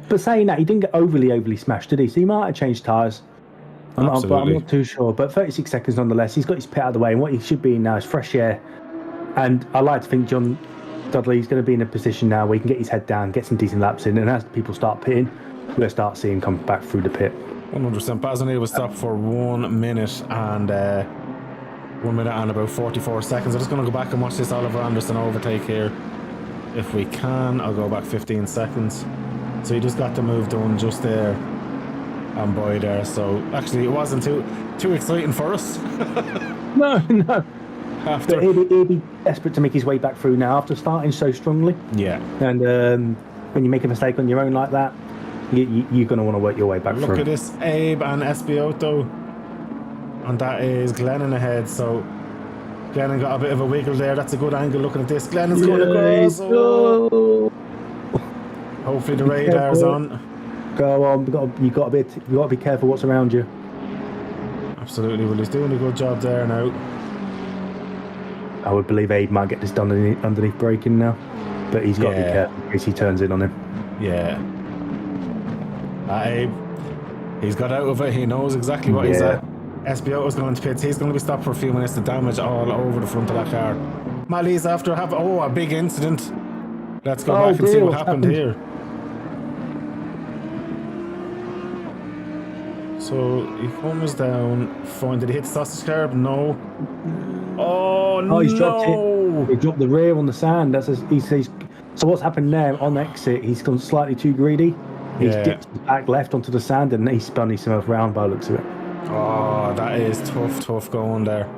But saying that, he didn't get overly smashed, did he? So he might have changed tyres. I'm not too sure. But 36 seconds nonetheless. He's got his pit out of the way, and what he should be in now is fresh air. And I like to think John Dudley's going to be in a position now where he can get his head down, get some decent laps in, and as people start pitting, we'll start seeing him come back through the pit. 100%. Bazoni was stopped for 1 minute and 1 minute and about 44 seconds. I'm just going to go back and watch this Oliver Anderson overtake here. If we can, I'll go back 15 seconds. So he just got the move done just there. on by there. So actually, it wasn't too exciting for us. No, no. After, But he'll be desperate to make his way back through now after starting so strongly. yeah. And when you make a mistake on your own like that, you're going to want to work your way back through. Look at this, Abe and Espiotto. And that is Glennon ahead. So Glennon got a bit of a wiggle there. That's a good angle looking at this. Glennon's going across. Oh. Hopefully the radar's on. Go on. You got to be careful what's around you. Absolutely. Well, he's doing a good job there now. I would believe Abe might get this done underneath braking now, but he's got to be careful in case he turns in on him. Yeah. Abe, he's got out of it. He knows exactly what he's at. Espiotto's going to pits. He's going to be stopped for a few minutes to damage all over the front of that car. Malley's after a big incident. Let's go back and see what happened here. So he comes down. Fine. Did he hit the sausage curb? No. Oh no! He's dropped it. He dropped the rear on the sand. So what's happened there on exit? He's gone slightly too greedy. He's dipped his back left onto the sand and he spun himself around by the looks of it. Oh, that is tough going there.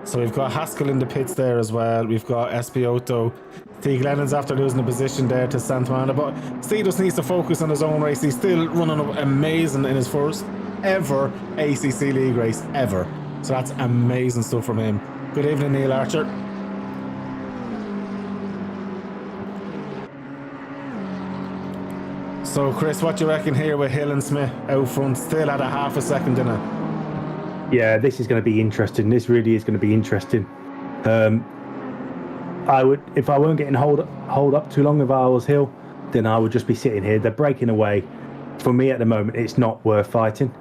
So we've got Haskell in the pits there as well. We've got Espiotto. Steve Glennon's after losing the position there to Santana, but Steve just needs to focus on his own race. He's still running up amazing in his first ever ACC League race ever. So that's amazing stuff from him. Good evening, Neil Archer. So Chris, what do you reckon here with Hill and Smith out front? Still at a half a second in it. Yeah, this is going to be interesting. This really is going to be interesting. I would, if I weren't getting hold up too long, if I was Hill, then I would just be sitting here. They're breaking away. For me at the moment, it's not worth fighting.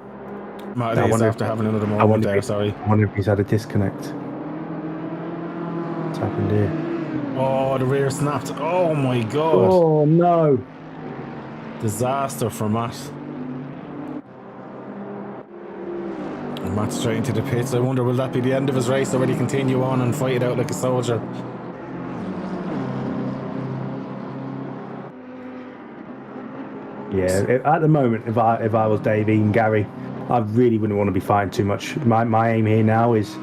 Matty's after having another moment there, sorry. I wonder if he's had a disconnect. What's happened here? Oh, the rear snapped. Oh my god. Oh no. Disaster for Matt. And Matt straight into the pits. I wonder, will that be the end of his race, or will he continue on and fight it out like a soldier? Yeah, at the moment, if I was Davey and Gary, I really wouldn't want to be fighting too much. My aim here now is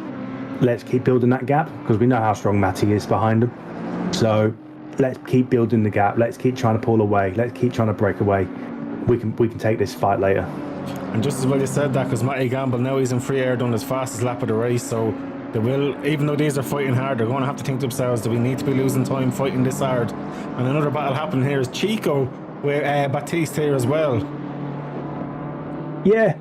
let's keep building that gap, because we know how strong Matty is behind him. So let's keep building the gap. Let's keep trying to pull away. Let's keep trying to break away. We can take this fight later. And just as well you said that, because Matty Gamble now he's in free air done his fastest lap of the race, so they will, even though these are fighting hard, they're going to have to think to themselves, do we need to be losing time fighting this hard? And another battle happening here is Chico with Baptiste here as well. Yeah,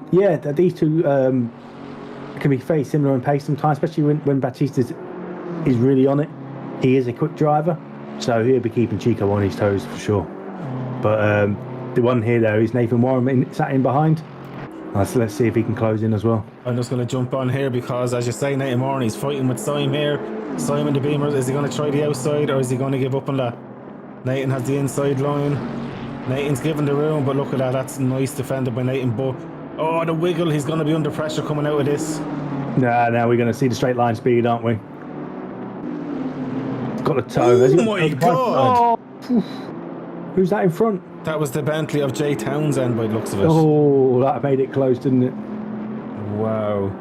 these two can be very similar in pace sometimes, especially when Baptiste is really on it. He is a quick driver, so he'll be keeping Chico on his toes for sure. But the one here though is Nathan Warren sat in behind. So let's see if he can close in as well. I'm just going to jump on here because, as you say, Nathan Warren, he's fighting with Simon here. Simon the Beamer, is he going to try the outside or is he going to give up on that? Nathan has the inside line. Nathan's given the room, but look at that. That's nice defended by Nathan. But oh, the wiggle, he's going to be under pressure coming out of this. Now we're going to see the straight line speed, aren't we? He's got a toe. Oh my god! Oh. Who's that in front? That was the Bentley of Jay Townsend by the looks of it. Oh, that made it close, didn't it? Wow.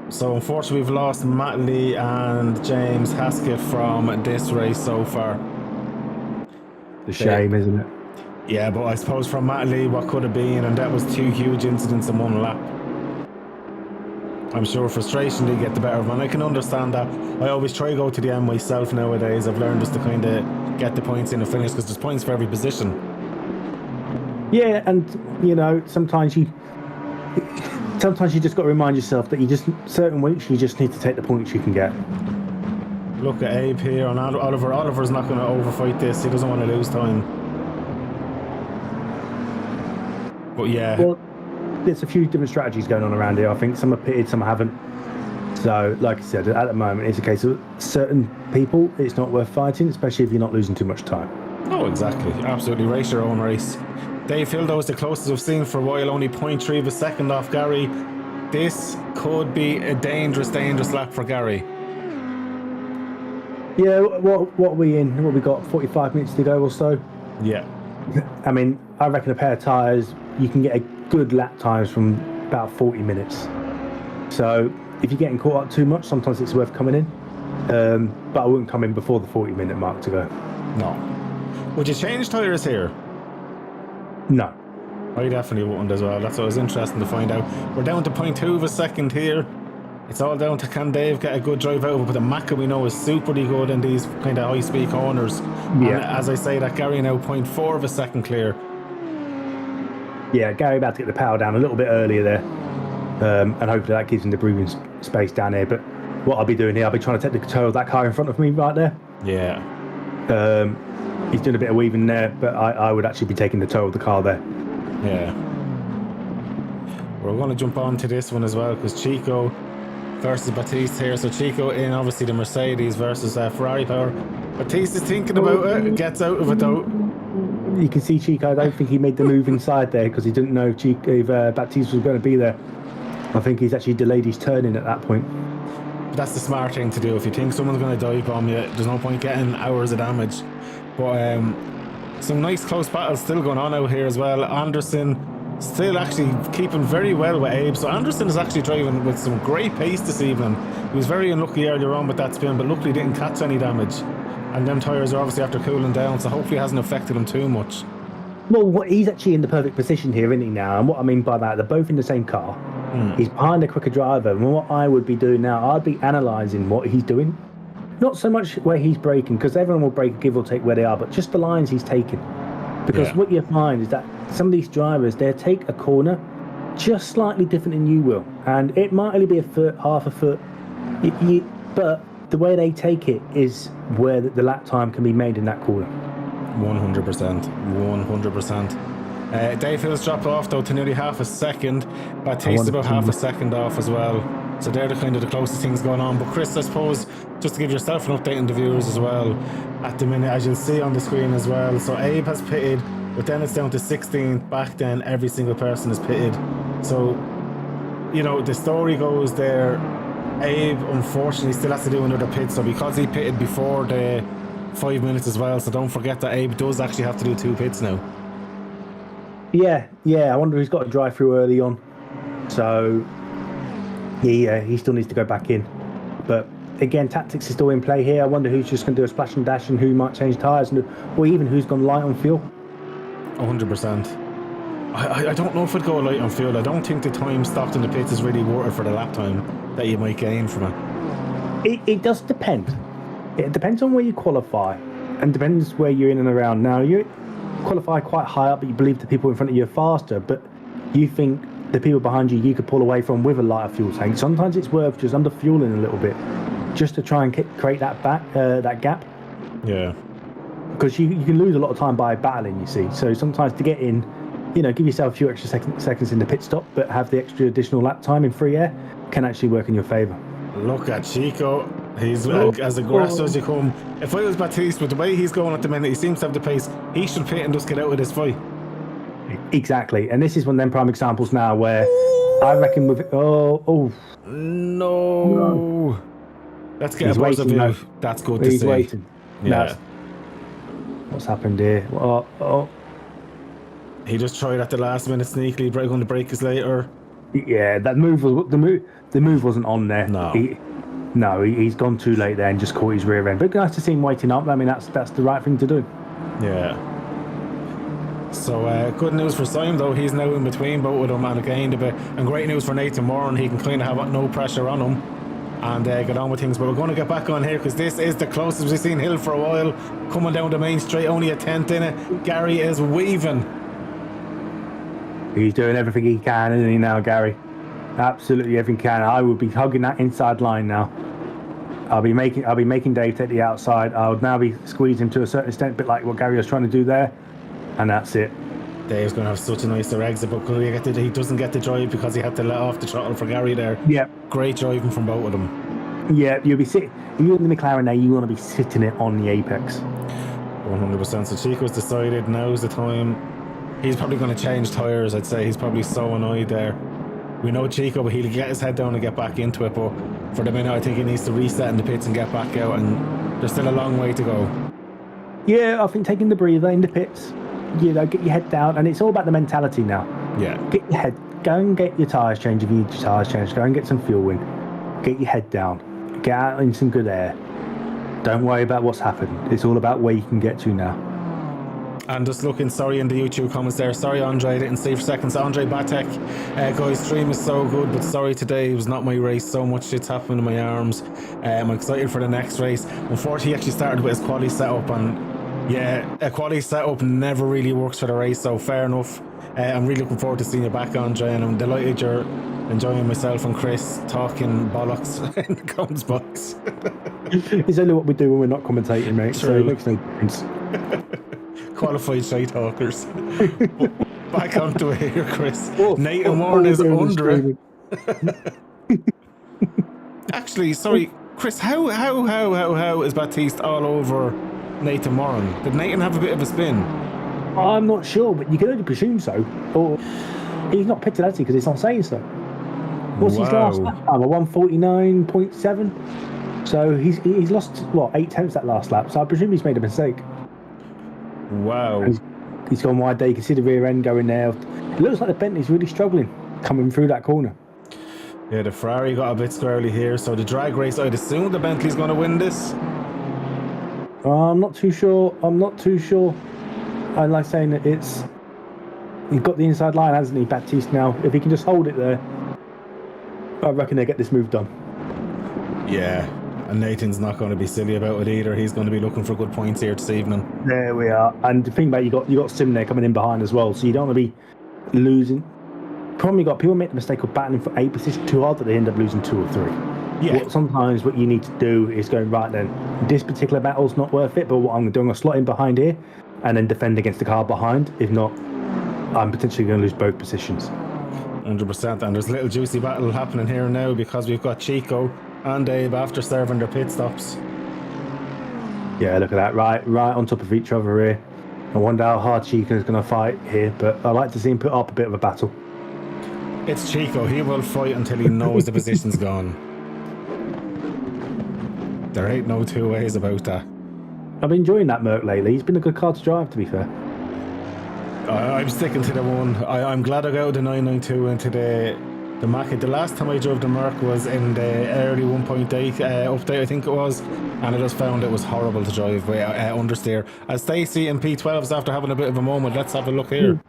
So unfortunately we've lost Matt Lee and James Haskett from this race so far. The shame, isn't it? Yeah, but I suppose from Matt Lee what could have been, and that was two huge incidents in one lap. I'm sure frustration did get the better of him, and I can understand that. I always try to go to the end myself nowadays. I've learned just to kind of get the points in and finish, because there's points for every position. Yeah, and you know, sometimes you just got to remind yourself that certain weeks you just need to take the points you can get. Look at Abe here on Oliver. Oliver's not going to overfight this. He doesn't want to lose time. But yeah. Well, there's a few different strategies going on around here. I think some are pitted, some haven't. So, like I said, at the moment, it's a case of certain people, it's not worth fighting, especially if you're not losing too much time. Oh, exactly. Absolutely. Race your own race. Dave Hill, though, is the closest we've seen for a while, only 0.3 of a second off Gary. This could be a dangerous lap for Gary. Yeah, what are we in? What we got? 45 minutes to go or so? Yeah. I mean, I reckon a pair of tyres you can get a good lap times from about 40 minutes. So if you're getting caught up too much, sometimes it's worth coming in. But I wouldn't come in before the 40-minute mark to go. No. Would you change tyres here? No. I definitely wouldn't as well. That's what was interesting to find out. We're down to 0.2 of a second here. It's all down to can Dave get a good drive out of it, but the Macca we know is superly good in these kind of high-speed corners. Yeah. And as I say, that Gary now 0.4 of a second clear. Yeah, Gary about to get the power down a little bit earlier there. And hopefully that gives him the breathing space down here. But what I'll be doing here, I'll be trying to take the toe of that car in front of me right there. Yeah. He's doing a bit of weaving there, but I would actually be taking the toe of the car there. Yeah. We're going to jump on to this one as well, because Chico versus Batiste here. So Chico in obviously the Mercedes versus Ferrari power. Batiste is thinking about it, gets out of it though. You can see Chico, I don't think he made the move inside there because he didn't know if Batiste was going to be there. I think he's actually delayed his turning at that point. But that's the smart thing to do. If you think someone's going to dive bomb you, there's no point getting hours of damage. But some nice close battles still going on out here as well. Anderson still actually keeping very well with Abe. So Anderson is actually driving with some great pace this evening. He was very unlucky earlier on with that spin, but luckily didn't catch any damage. And them tyres are obviously after cooling down, so hopefully it hasn't affected him too much. Well, he's actually in the perfect position here, isn't he, now? And what I mean by that, they're both in the same car. He's behind a quicker driver. And what I would be doing now, I'd be analysing what he's doing. Not so much where he's braking, because everyone will brake, give or take where they are, but just the lines he's taking. Because what you find is that some of these drivers, they'll take a corner just slightly different than you will. And it might only be a foot, half a foot. But the way they take it is where the lap time can be made in that corner. 100%. 100%. Dave Hill's dropped off though to nearly half a second. Batiste about half a second off as well. So they're the kind of the closest things going on. But Chris, I suppose, just to give yourself an update on the viewers as well, at the minute, as you'll see on the screen as well. So Abe has pitted, but then it's down to 16th. Back then, every single person is pitted. So, you know, the story goes there. Abe, unfortunately, still has to do another pit. So because he pitted before the 5 minutes as well, so don't forget that Abe does actually have to do 2 pits now. Yeah. I wonder if he's got to drive through early on. So he still needs to go back in. But again, tactics is still in play here. I wonder who's just going to do a splash and dash and who might change tyres, or even who's gone light on fuel. 100%. I don't know if I'd go light on fuel. I don't think the time stopped in the pits is really worth it for the lap time that you might gain from it. It does depend. It depends on where you qualify and depends where you're in and around. Now, you qualify quite high up, but you believe the people in front of you are faster, but you think the people behind you could pull away from with a lighter fuel tank. Sometimes it's worth just under fueling a little bit just to try and create that gap. Yeah. Because you can lose a lot of time by battling, you see. So sometimes to get in, give yourself a few extra seconds in the pit stop, but have the extra additional lap time in free air can actually work in your favour. Look at Chico. He's as aggressive as you come. If I was Batiste, with the way he's going at the minute, he seems to have the pace. He should pit and just get out of this fight. Exactly. And this is one of them prime examples now where I reckon with... No. Let's get a buzzer view. No. That's good to see. He's waiting. Yeah. What's happened here? He just tried at the last minute sneakily, going to break his later. Yeah, that move was the move wasn't on there. No. He's gone too late there and just caught his rear end. But nice to see him waiting up. I mean, that's the right thing to do. Yeah. So good news for Simon though. He's now in between both of them and gained a bit. And great news for Nathan Moran. He can kind of have no pressure on him and get on with things. But we're going to get back on here because this is the closest we've seen Hill for a while. Coming down the main straight, only a 10th in it. Gary is weaving. He's doing everything he can, isn't he now, Gary? Absolutely everything he can. I would be hugging that inside line now. I'll be making Dave take the outside. I would now be squeezing to a certain extent, a bit like what Gary was trying to do there, and that's it. Dave's going to have such a nicer exit, but he doesn't get the drive because he had to let off the throttle for Gary there. Yeah. Great driving from both of them. Yeah, you'll be sitting. If you're in the McLaren there, you want to be sitting it on the apex. 100%. So Chico's decided now's the time. He's probably going to change tyres, I'd say. He's probably so annoyed there. We know Chico, but he'll get his head down and get back into it. But for the minute, I think he needs to reset in the pits and get back out. And there's still a long way to go. Yeah, I think taking the breather in the pits, get your head down. And it's all about the mentality now. Yeah. Go and get your tyres changed if you need your tyres changed. Go and get some fuel in. Get your head down. Get out in some good air. Don't worry about what's happened. It's all about where you can get to now. And just looking, sorry, in the YouTube comments there. Sorry, Andre, I didn't see for seconds. Andre Batek, guys, stream is so good, but sorry today, it was not my race. So much shit's happening in my arms. I'm excited for the next race. Unfortunately, he actually started with his quali setup, and yeah, a quali setup never really works for the race, so fair enough. I'm really looking forward to seeing you back, Andre, and I'm delighted you're enjoying myself and Chris talking bollocks in the comments box. It's only what we do when we're not commentating, mate, so it makes no difference. Qualified shite talkers. Back onto it here, Chris. Nathan oh, Warren is under it. Actually, sorry, Chris, how is Baptiste all over Nathan Warren? Did Nathan have a bit of a spin? I'm not sure, but you can only presume so. Or he's not pitted, has he? Because it's not saying so. What's his last lap time? A 149.7. So he's lost, what, 8 tenths that last lap. So I presume he's made a mistake. Wow. He's gone wide there. You can see the rear end going there. It looks like the Bentley's really struggling coming through that corner. Yeah, the Ferrari got a bit squirrely here. So the drag race, I'd assume the Bentley's going to win this. I'm not too sure. I like saying that he's got the inside line, hasn't he, Baptiste, now? If he can just hold it there, I reckon they get this move done. Yeah, and Nathan's not going to be silly about it either. He's going to be looking for good points here this evening. There we are. And the thing about you got Sim there coming in behind as well, so you don't want to be losing. Problem you got, people make the mistake of battling for 8 positions too hard that they end up losing 2 or 3. Yeah. Sometimes what you need to do is go, right then, this particular battle's not worth it, but what I'm doing, I'm slot in behind here and then defend against the car behind. If not, I'm potentially going to lose both positions. 100%. And there's a little juicy battle happening here now because we've got Chico and Abe after serving their pit stops. Yeah, look at that. Right on top of each other here. I wonder how hard Chico is going to fight here, but I like to see him put up a bit of a battle. It's Chico. He will fight until he knows the position's gone. There ain't no two ways about that. I've been enjoying that Merc lately. He's been a good car to drive, to be fair. I'm sticking to the one. I'm glad I got out of the 992 into the Mackie. The last time I drove the Merc was in the early 1.8 update, I think it was, and I just found it was horrible to drive with understeer. As Stacey in P12's after having a bit of a moment, let's have a look here.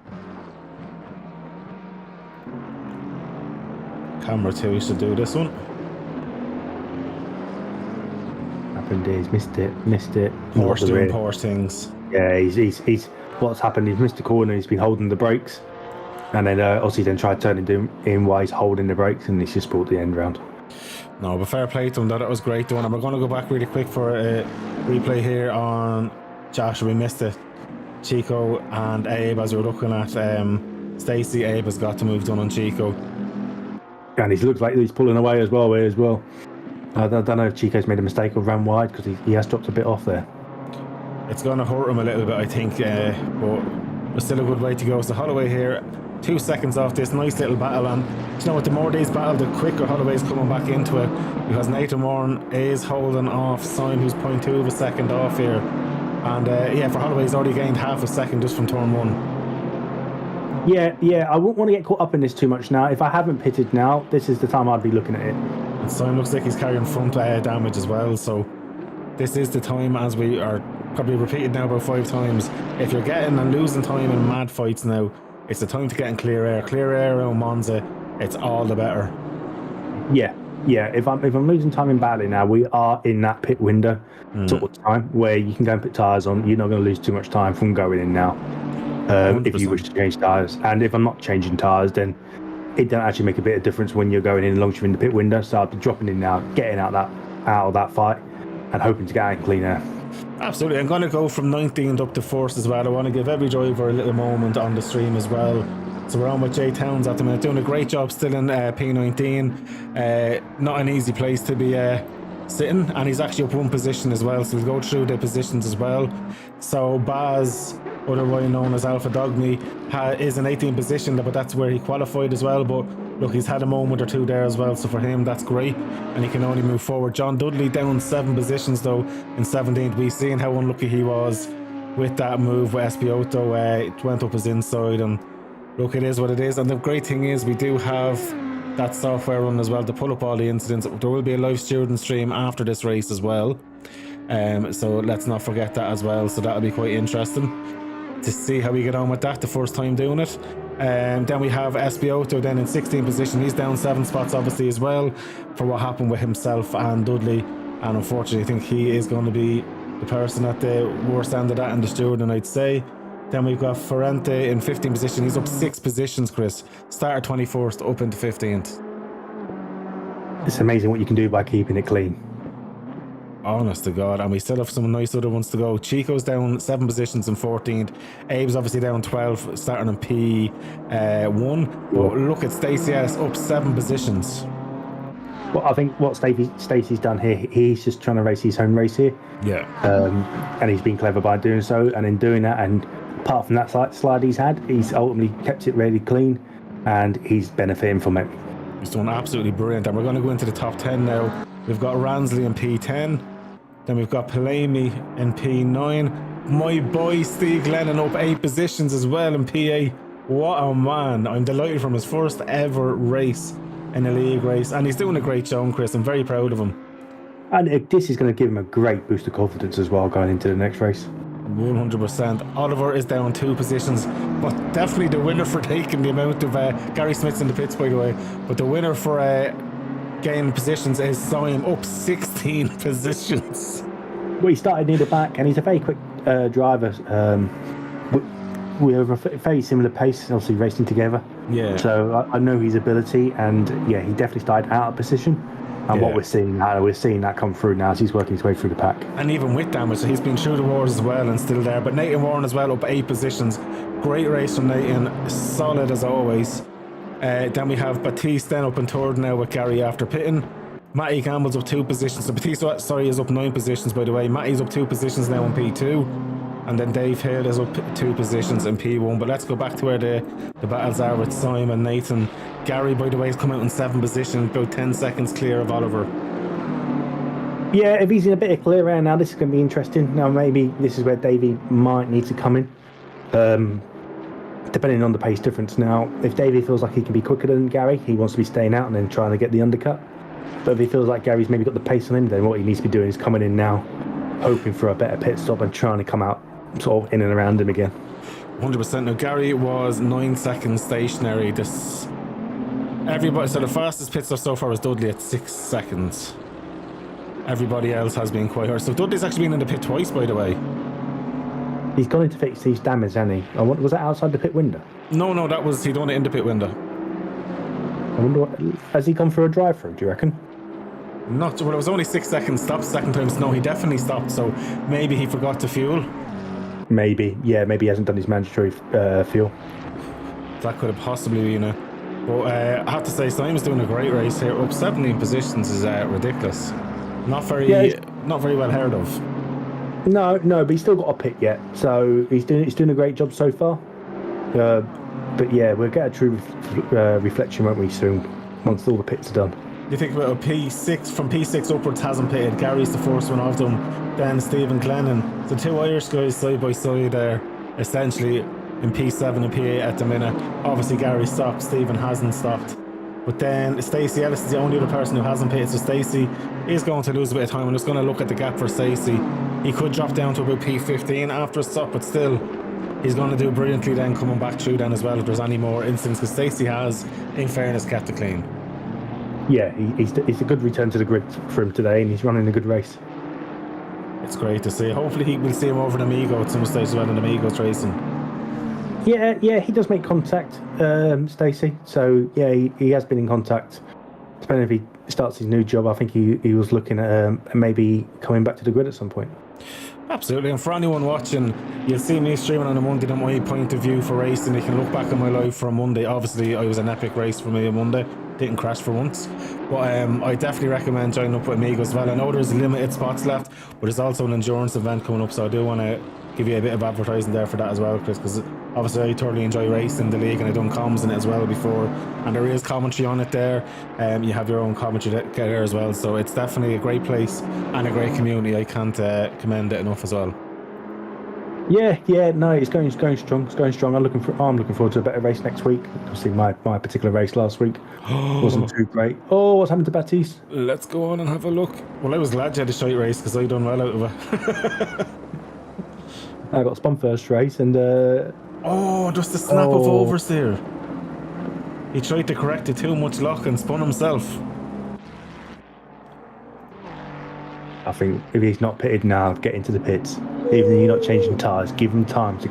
Camera 2 should do this one. Happened is missed it. Horse doing horse things. Yeah, he's what's happened, he's missed the corner, he's been holding the brakes, and then obviously then tried turning in while he's holding the brakes, and he's just brought the end round. No, but fair play to him, that was great doing. And we're going to go back really quick for a replay here on Josh. We missed it. Chico and Abe, as we were looking at Stacey. Abe has got to move done on Chico, and he looks like he's pulling away as well. I don't know if Chico's made a mistake or ran wide, because he has dropped a bit off there. It's going to hurt him a little bit, I think, but there's still a good way to go. So Holloway here, 2 seconds off this nice little battle, and you know what, the more these battle, the quicker Holloway's coming back into it, because Nathan Warren is holding off Simon, who's 0.2 of a second off here, and yeah, for Holloway, he's already gained half a second just from turn 1. Yeah, I wouldn't want to get caught up in this too much now. If I haven't pitted now, this is the time I'd be looking at it. And Simon looks like he's carrying front damage as well, so this is the time, as we are probably repeated now about 5 times. If you're getting and losing time in mad fights now, it's the time to get in clear air. Clear air around Monza, it's all the better. Yeah. If I'm losing time in battling now, we are in that pit window sort of time where you can go and put tyres on. You're not going to lose too much time from going in now. If you wish to change tyres, and if I'm not changing tyres, then it don't actually make a bit of difference when you're going in, as long as you're in the pit window. So I'll be dropping in now, getting out of that fight, and hoping to get out in clean air. Absolutely. I'm going to go from 19th up to 1st as well. I want to give every driver a little moment on the stream as well. So we're on with Jay Towns at the minute, doing a great job still in P19. Not an easy place to be sitting, and he's actually up 1 position as well, so we'll go through the positions as well. So Baz, otherwise known as Alpha Dogme, is in 18th position, but that's where he qualified as well. But look, he's had a moment or 2 there as well, so for him that's great, and he can only move forward. John Dudley down 7 positions though in 17th. We've seen how unlucky he was with that move with Espiotto. It went up his inside, and look, it is what it is. And the great thing is we do have that software run as well to pull up all the incidents. There will be a live student stream after this race as well. So let's not forget that as well. So that'll be quite interesting to see how we get on with that the first time doing it. Then we have Espioto then in 16th position. He's down 7 spots obviously as well for what happened with himself and Dudley, and unfortunately I think he is going to be the person at the worst end of that in the stewarding, I'd say. Then we've got Ferrante in 15th position. He's up 6 positions, Chris. Started 24th up into 15th. It's amazing what you can do by keeping it clean. Honest to God, and we still have some nice other ones to go. Chico's down 7 positions in 14th. Abe's obviously down 12, starting in P1. But look at Stacey Ellis up 7 positions. Well, I think what Stacey's done here, he's just trying to race his own race here. Yeah. And he's been clever by doing so. And in doing that, and apart from that slide he's had, he's ultimately kept it really clean, and he's benefiting from it. He's done absolutely brilliant. And we're going to go into the top 10 now. We've got Ransley in P10. Then we've got Palemi in P9. My boy Steve Glennon up 8 positions as well in P8. What a man. I'm delighted from his first ever race in a league race. And he's doing a great job, Chris. I'm very proud of him. And this is going to give him a great boost of confidence as well going into the next race. 100%. Oliver is down 2 positions, but definitely the winner for taking the amount of Gary Smith's in the pits, by the way. But the winner for gaining positions is Simon up 16 positions. Well, he started near the back, and he's a very quick driver. We have a very similar pace, obviously racing together. Yeah. So I know his ability, and yeah, he definitely started out of position. And what we're seeing now, we're seeing that come through now as he's working his way through the pack. And even with damage, so he's been through the wars as well and still there. But Nathan Warren as well up 8 positions. Great race from Nathan, solid as always. Then we have Batiste then up in 3rd now with Gary after pitting. Matty Gamble's up 2 positions. So Batiste, is up 9 positions, by the way. Matty's up 2 positions now in P2. And then Dave Hill is up 2 positions in P1. But let's go back to where the battles are with Simon, Nathan. Gary, by the way, has come out in 7th position, about 10 seconds clear of Oliver. Yeah, if he's in a bit of clear air now, this is going to be interesting. Now, maybe this is where Davey might need to come in. Depending on the pace difference. Now, if Davey feels like he can be quicker than Gary, he wants to be staying out and then trying to get the undercut. But if he feels like Gary's maybe got the pace on him, then what he needs to be doing is coming in now, hoping for a better pit stop and trying to come out sort of in and around him again. 100%. Now, Gary was 9 seconds stationary. So the fastest pit stop so far is Dudley at 6 seconds. Everybody else has been quite hard. So Dudley's actually been in the pit twice, by the way. He's gone in to fix his damage, hasn't he? Was that outside the pit window? No, he done it in the pit window. I wonder has he gone for a drive-through, do you reckon? Well, it was only 6 seconds stopped second time. So no, he definitely stopped. So maybe he forgot to fuel. Maybe he hasn't done his mandatory fuel. That could have possibly been it. But I have to say, Simon's doing a great race here. Up 17 positions is ridiculous. Not very well heard of. No, but he's still got a pit yet, so he's doing a great job so far. But yeah, we'll get a true reflection, won't we, soon, once all the pits are done. You think about P6, from P6 upwards hasn't pitted. Gary's the first one of them, then Stephen Glennon. The 2 Irish guys side by side there, essentially in P7 and P8 at the minute. Obviously Gary stopped, Stephen hasn't stopped. But then Stacey Ellis is the only other person who hasn't pitted, so Stacey is going to lose a bit of time. I'm just going to look at the gap for Stacey. He could drop down to about P15 after a stop, but still, he's going to do brilliantly then coming back through then as well if there's any more incidents, because Stacey has, in fairness, kept it clean. Yeah, it's a good return to the grid for him today, and he's running a good race. It's great to see. Hopefully we'll see him over in Amigo at some stage as well in Amigos racing. Yeah, he does make contact, Stacey. So yeah, he has been in contact. Depending if he starts his new job, I think he was looking at maybe coming back to the grid at some point. Absolutely, and for anyone watching, you'll see me streaming on a Monday on my point of view for racing. You can look back on my live from Monday. Obviously, I was an epic race for me on Monday. Didn't crash for once. But I definitely recommend joining up with Amigos as well. I know there's limited spots left, but there's also an endurance event coming up, so I do want to give you a bit of advertising there for that as well, Chris, because obviously I thoroughly enjoy racing the league, and I've done comms in it as well before, and there is commentary on it there. You have your own commentary there as well, so it's definitely a great place and a great community. I can't commend it enough as well. Yeah, no, it's going strong. It's going strong. I'm looking forward to a better race next week. Obviously, my particular race last week wasn't too great. Oh, what's happened to Baptiste? Let's go on and have a look. Well, I was glad you had a shite race because I done well out of it. I got spun first race, and Oh, just the snap of overs there. He tried to correct it too much luck and spun himself. I think if he's not pitted now, get into the pits. Even if you're not changing tyres, give him time to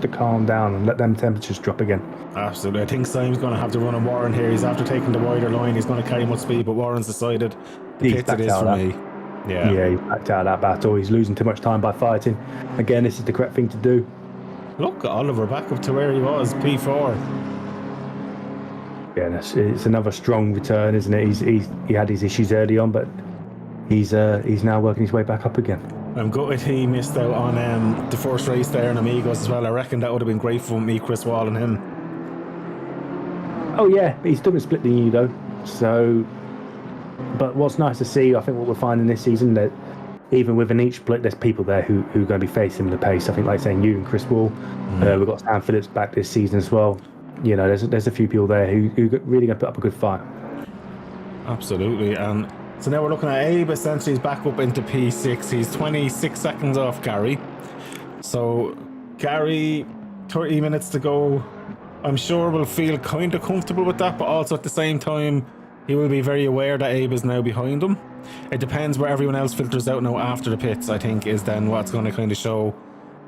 calm down and let them temperatures drop again. Absolutely. I think Simon's going to have to run on Warren here. He's after taking the wider line. He's going to carry much speed, but Warren's decided the pits it is for me. Yeah, he's backed out of that battle. He's losing too much time by fighting. Again, this is the correct thing to do. Look at Oliver back up to where he was, P4. Yeah, it's another strong return, isn't it? He had his issues early on, but he's now working his way back up again. I'm gutted he missed out on the first race there in Amigos as well. I reckon that would have been great for me, Chris Wall, and him. Oh yeah, but he's still been split than you though. So, but what's nice to see, I think what we're finding this season, that even within each split, there's people there who are going to be facing the pace. I think, like saying you and Chris Wall, we've got Sam Phillips back this season as well. You know, there's a few people there who really going to put up a good fight. Absolutely, and so now we're looking at Abe. Essentially, he's back up into P6. He's 26 seconds off Gary. So Gary, 30 minutes to go. I'm sure will feel kind of comfortable with that, but also at the same time, he will be very aware that Abe is now behind him. It depends where everyone else filters out now after the pits, I think, is then what's going to kind of show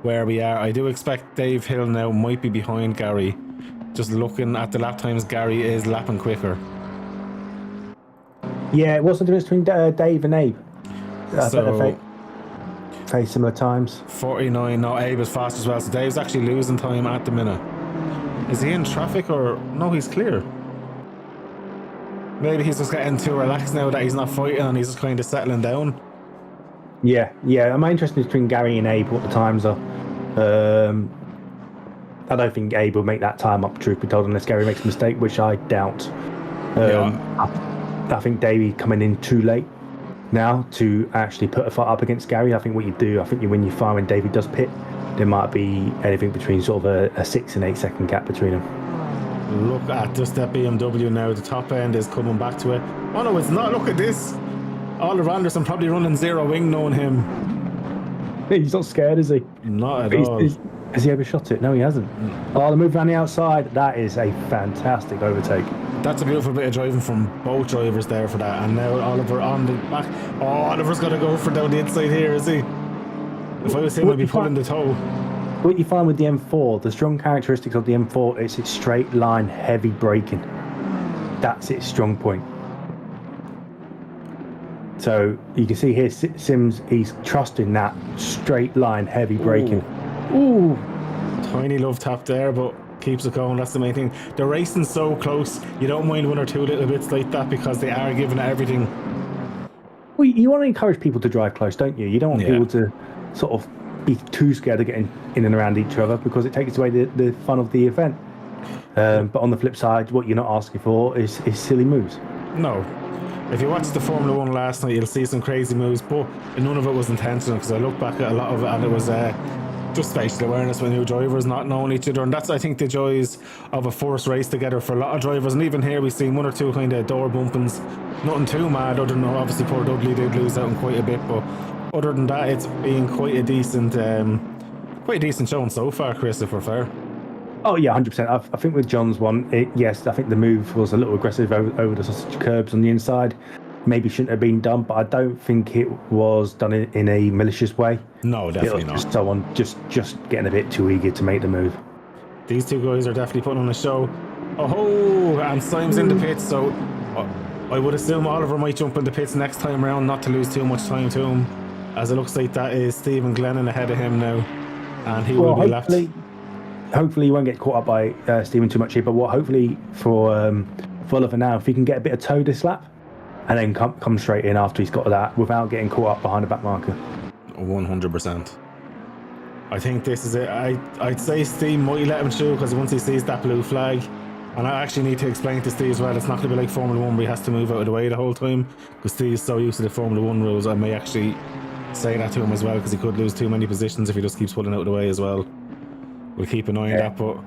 where we are. I do expect Dave Hill now might be behind Gary. Just looking at the lap times, Gary is lapping quicker. Yeah, what's the difference between Dave and Abe? So, very similar times. 49. No, Abe is fast as well. So Dave's actually losing time at the minute. Is he in traffic or no? He's clear. Maybe he's just getting too relaxed now that he's not fighting and he's just kind of settling down. Yeah. I'm interested between Gary and Abe what the times are. I don't think Abe will make that time up, truth be told, unless Gary makes a mistake, which I doubt. I think Davey coming in too late now to actually put a fight up against Gary. I think what you do, when you find when Davey does pit, there might be anything between sort of a 6 and 8 second gap between them. Look at just that BMW now. The top end is coming back to it. Oh no, it's not. Look at this. Oliver Anderson probably running zero wing, knowing him. He's not scared, is he? Not at all. Has he ever shot it? No, he hasn't. Oh, the move around the outside. That is a fantastic overtake. That's a beautiful bit of driving from both drivers there for that. And now Oliver on the back. Oh, Oliver's got to go for down the inside here, is he? If I was him, I'd be pulling the toe. What you find with the M4, the strong characteristics of the M4, it's its straight line, heavy braking. That's its strong point. So you can see here, Sims, he's trusting that straight line, heavy braking. Ooh. Tiny love tap there, but keeps it going. That's the main thing. They're racing so close. You don't mind one or two little bits like that because they are giving it everything. Well, you want to encourage people to drive close, don't you? You don't want people to sort of be too scared of getting in and around each other because it takes away the fun of the event. But on the flip side, what you're not asking for is silly moves. No. If you watched the Formula 1 last night, you'll see some crazy moves, but none of it was intentional because I look back at a lot of it and it was just spatial awareness with new drivers not knowing each other, and that's I think the joys of a first race together for a lot of drivers. And even here we've seen one or two kind of door bumpings, nothing too mad other than obviously poor Dudley did lose out on quite a bit, but other than that it's been quite a decent showing so far, Chris, if we're fair. Oh yeah, 100%. I think with John's one, yes, I think the move was a little aggressive over the sausage curbs on the inside. Maybe shouldn't have been done, but I don't think it was done in a malicious way. No, definitely not. Just someone just getting a bit too eager to make the move. These two guys are definitely putting on a show. Oh, and Simon's in the pits, so I would assume Oliver might jump in the pits next time around, not to lose too much time to him, as it looks like that is Stephen Glennon ahead of him now, and he will be left. Hopefully he won't get caught up by Stephen too much here, but hopefully for Oliver now, if he can get a bit of toe this lap, and then come straight in after he's got that without getting caught up behind the back marker. 100%. I think this is it. I'd say Steve might let him through because once he sees that blue flag, and I actually need to explain to Steve as well, it's not going to be like Formula 1 where he has to move out of the way the whole time, because Steve's so used to the Formula 1 rules, I may actually say that to him as well, because he could lose too many positions if he just keeps pulling out of the way as well. We'll keep an eye on that. But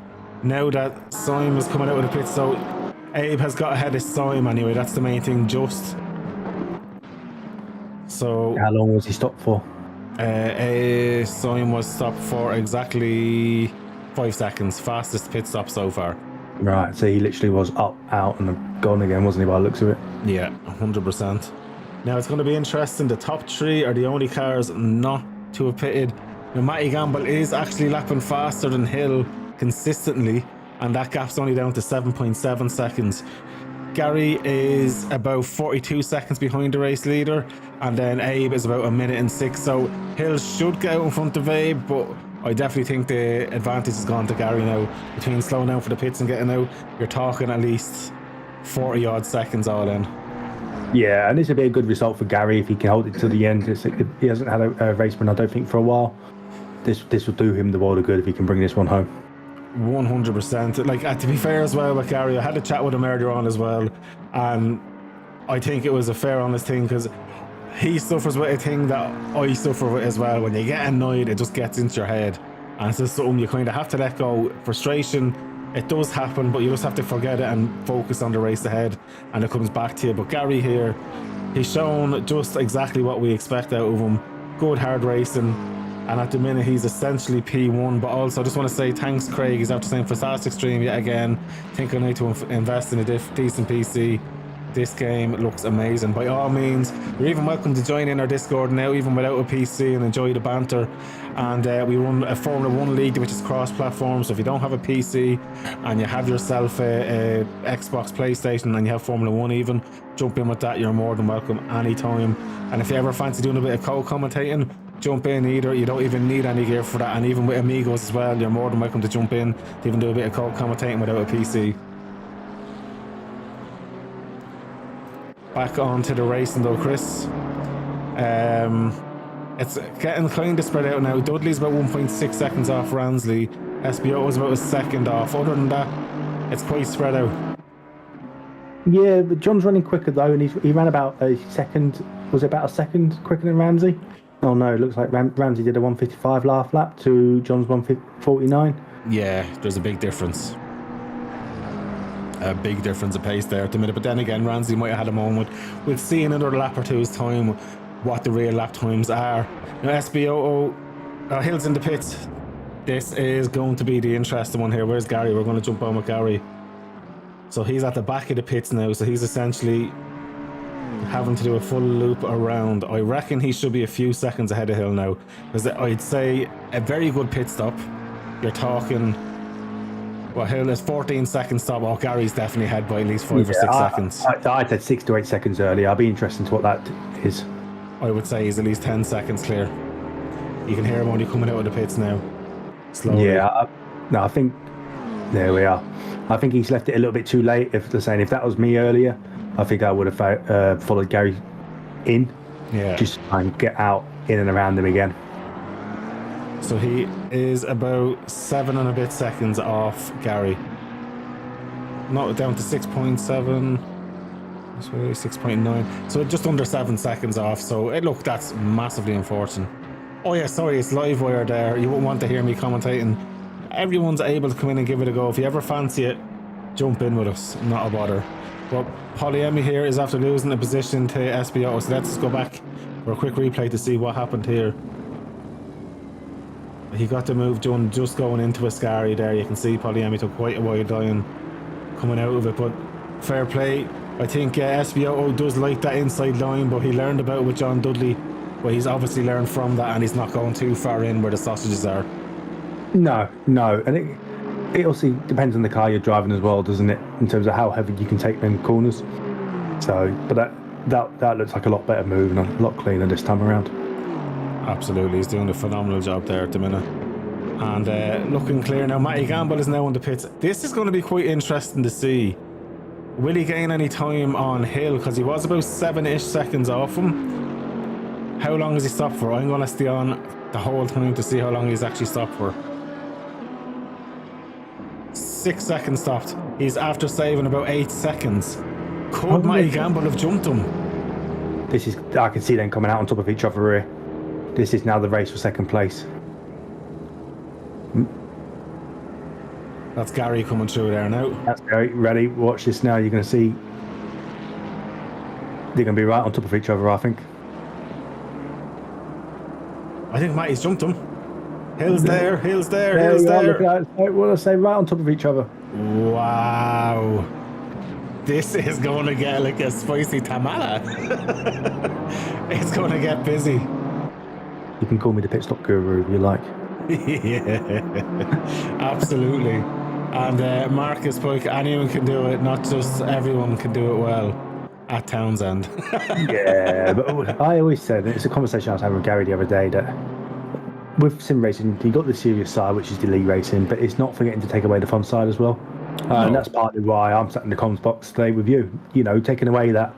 now that Syme is coming out of the pit, so Abe has got ahead of Syme anyway. That's the main thing. Just so How long was he stopped for? Syme was stopped for exactly 5 seconds. Fastest pit stop so far. Right, so he literally was up, out, and gone again, wasn't he, by the looks of it? Yeah, 100%. Now it's going to be interesting. The top three are the only cars not to have pitted. Now Matty Gamble is actually lapping faster than Hill consistently, and that gap's only down to 7.7 seconds. Gary is about 42 seconds behind the race leader, and then Abe is about 1:06. So Hill should get out in front of Abe, but I definitely think the advantage has gone to Gary now. Between slowing down for the pits and getting out, you're talking at least 40 odd seconds all in. Yeah, and this would be a good result for Gary if he can hold it to the end. He hasn't had a race win, I don't think, for a while. This will do him the world of good if he can bring this one home. 100%. Like, to be fair as well with Gary, I had a chat with him earlier on as well, and I think it was a fair, honest thing, because he suffers with a thing that I suffer with as well. When you get annoyed, it just gets into your head, and it's just something you kind of have to let go. Frustration, it does happen, but you just have to forget it and focus on the race ahead, and it comes back to you. But Gary here, he's shown just exactly what we expect out of him. Good hard racing, and at the minute he's essentially P1. But also I just want to say thanks Craig, he's after saying fantastic stream yet again. Think I need to invest in a decent PC. This game looks amazing. By all means, you're even welcome to join in our Discord now, even without a PC, and enjoy the banter. And we run a Formula 1 league which is cross-platform, so if you don't have a PC and you have yourself a Xbox, PlayStation, and you have Formula 1 even, jump in with that. You're more than welcome anytime. And if you ever fancy doing a bit of co-commentating, jump in either. You don't even need any gear for that, and even with Amigos as well, you're more than welcome to jump in to even do a bit of co-commentating without a PC. Back on to the racing though, Chris. It's getting kind of spread out now. Dudley's about 1.6 seconds off Ransley. SBO was about a second off. Other than that, it's quite spread out. Yeah, but John's running quicker though, and he ran about a second. Was it about a second quicker than Ramsey? Oh no, it looks like Ramsey did a 1:55 lap to John's 1:49. Yeah, there's a big difference. A big difference of pace there at the minute. But then again, Ramsey might have had a moment. We'll see in another lap or two's time what the real lap times are. Now SBO, Hill's in the pits. This is going to be the interesting one here. Where's Gary? We're going to jump on with Gary. So he's at the back of the pits now, so he's essentially having to do a full loop around. I reckon he should be a few seconds ahead of Hill now, because I'd say a very good pit stop. You're talking, well, Hill is 14 seconds stop. Oh, Gary's definitely ahead by at least 5 or 6 seconds. I said 6 to 8 seconds earlier. I'll be interested to what that is. I would say he's at least 10 seconds clear. You can hear him only coming out of the pits now. Slowly. Yeah, I think there we are. I think he's left it a little bit too late. If they're saying if that was me earlier, I think I would have followed Gary in. Yeah. Just try and get out in and around him again. So he is about 7 and a bit seconds off Gary. Not down to 6.7. 6.9. So just under 7 seconds off. So look, that's massively unfortunate. Oh yeah, sorry, it's live wire there. You wouldn't want to hear me commentating. Everyone's able to come in and give it a go. If you ever fancy it, jump in with us. Not a bother. But Polyemi here is after losing the position to SBO. So let's go back for a quick replay to see what happened here. He got the move done just going into Ascari there. You can see Polyemi took quite a while dying coming out of it. But fair play. I think SBO does like that inside line, but he learned about it with John Dudley. Well, he's obviously learned from that, and he's not going too far in where the sausages are. No, and it also depends on the car you're driving as well, doesn't it? In terms of how heavy you can take them corners. So, but that looks like a lot better move and a lot cleaner this time around. Absolutely, he's doing a phenomenal job there at the minute. And looking clear now. Matty Gamble is now on the pits. This is going to be quite interesting to see. Will he gain any time on Hill? Because he was about 7-ish seconds off him. How long has he stopped for? I'm going to stay on the whole time to see how long he's actually stopped for. 6 seconds stopped. He's after saving about 8 seconds. Could Matty Gamble have jumped him? I can see them coming out on top of each other here. This is now the race for second place. That's Gary coming through there now. That's great. Ready? Watch this now. You're going to see. They're going to be right on top of each other, I think. I think Matty's jumped him. Hill's there, Hill's there, There Hill's you are, there. look at that. What did I say? Right on top of each other. Wow. This is going to get like a spicy tamala. It's going to get busy. You can call me the pit stop guru if you like. Yeah, absolutely. And Marcus Pike, anyone can do it, not just everyone can do it well at Townsend. Yeah, but I always said, it's a conversation I was having with Gary the other day, that with sim racing, you got the serious side, which is the league racing, but it's not forgetting to take away the fun side as well. No. And that's partly why I'm sat in the comms box today with you. You know, taking away that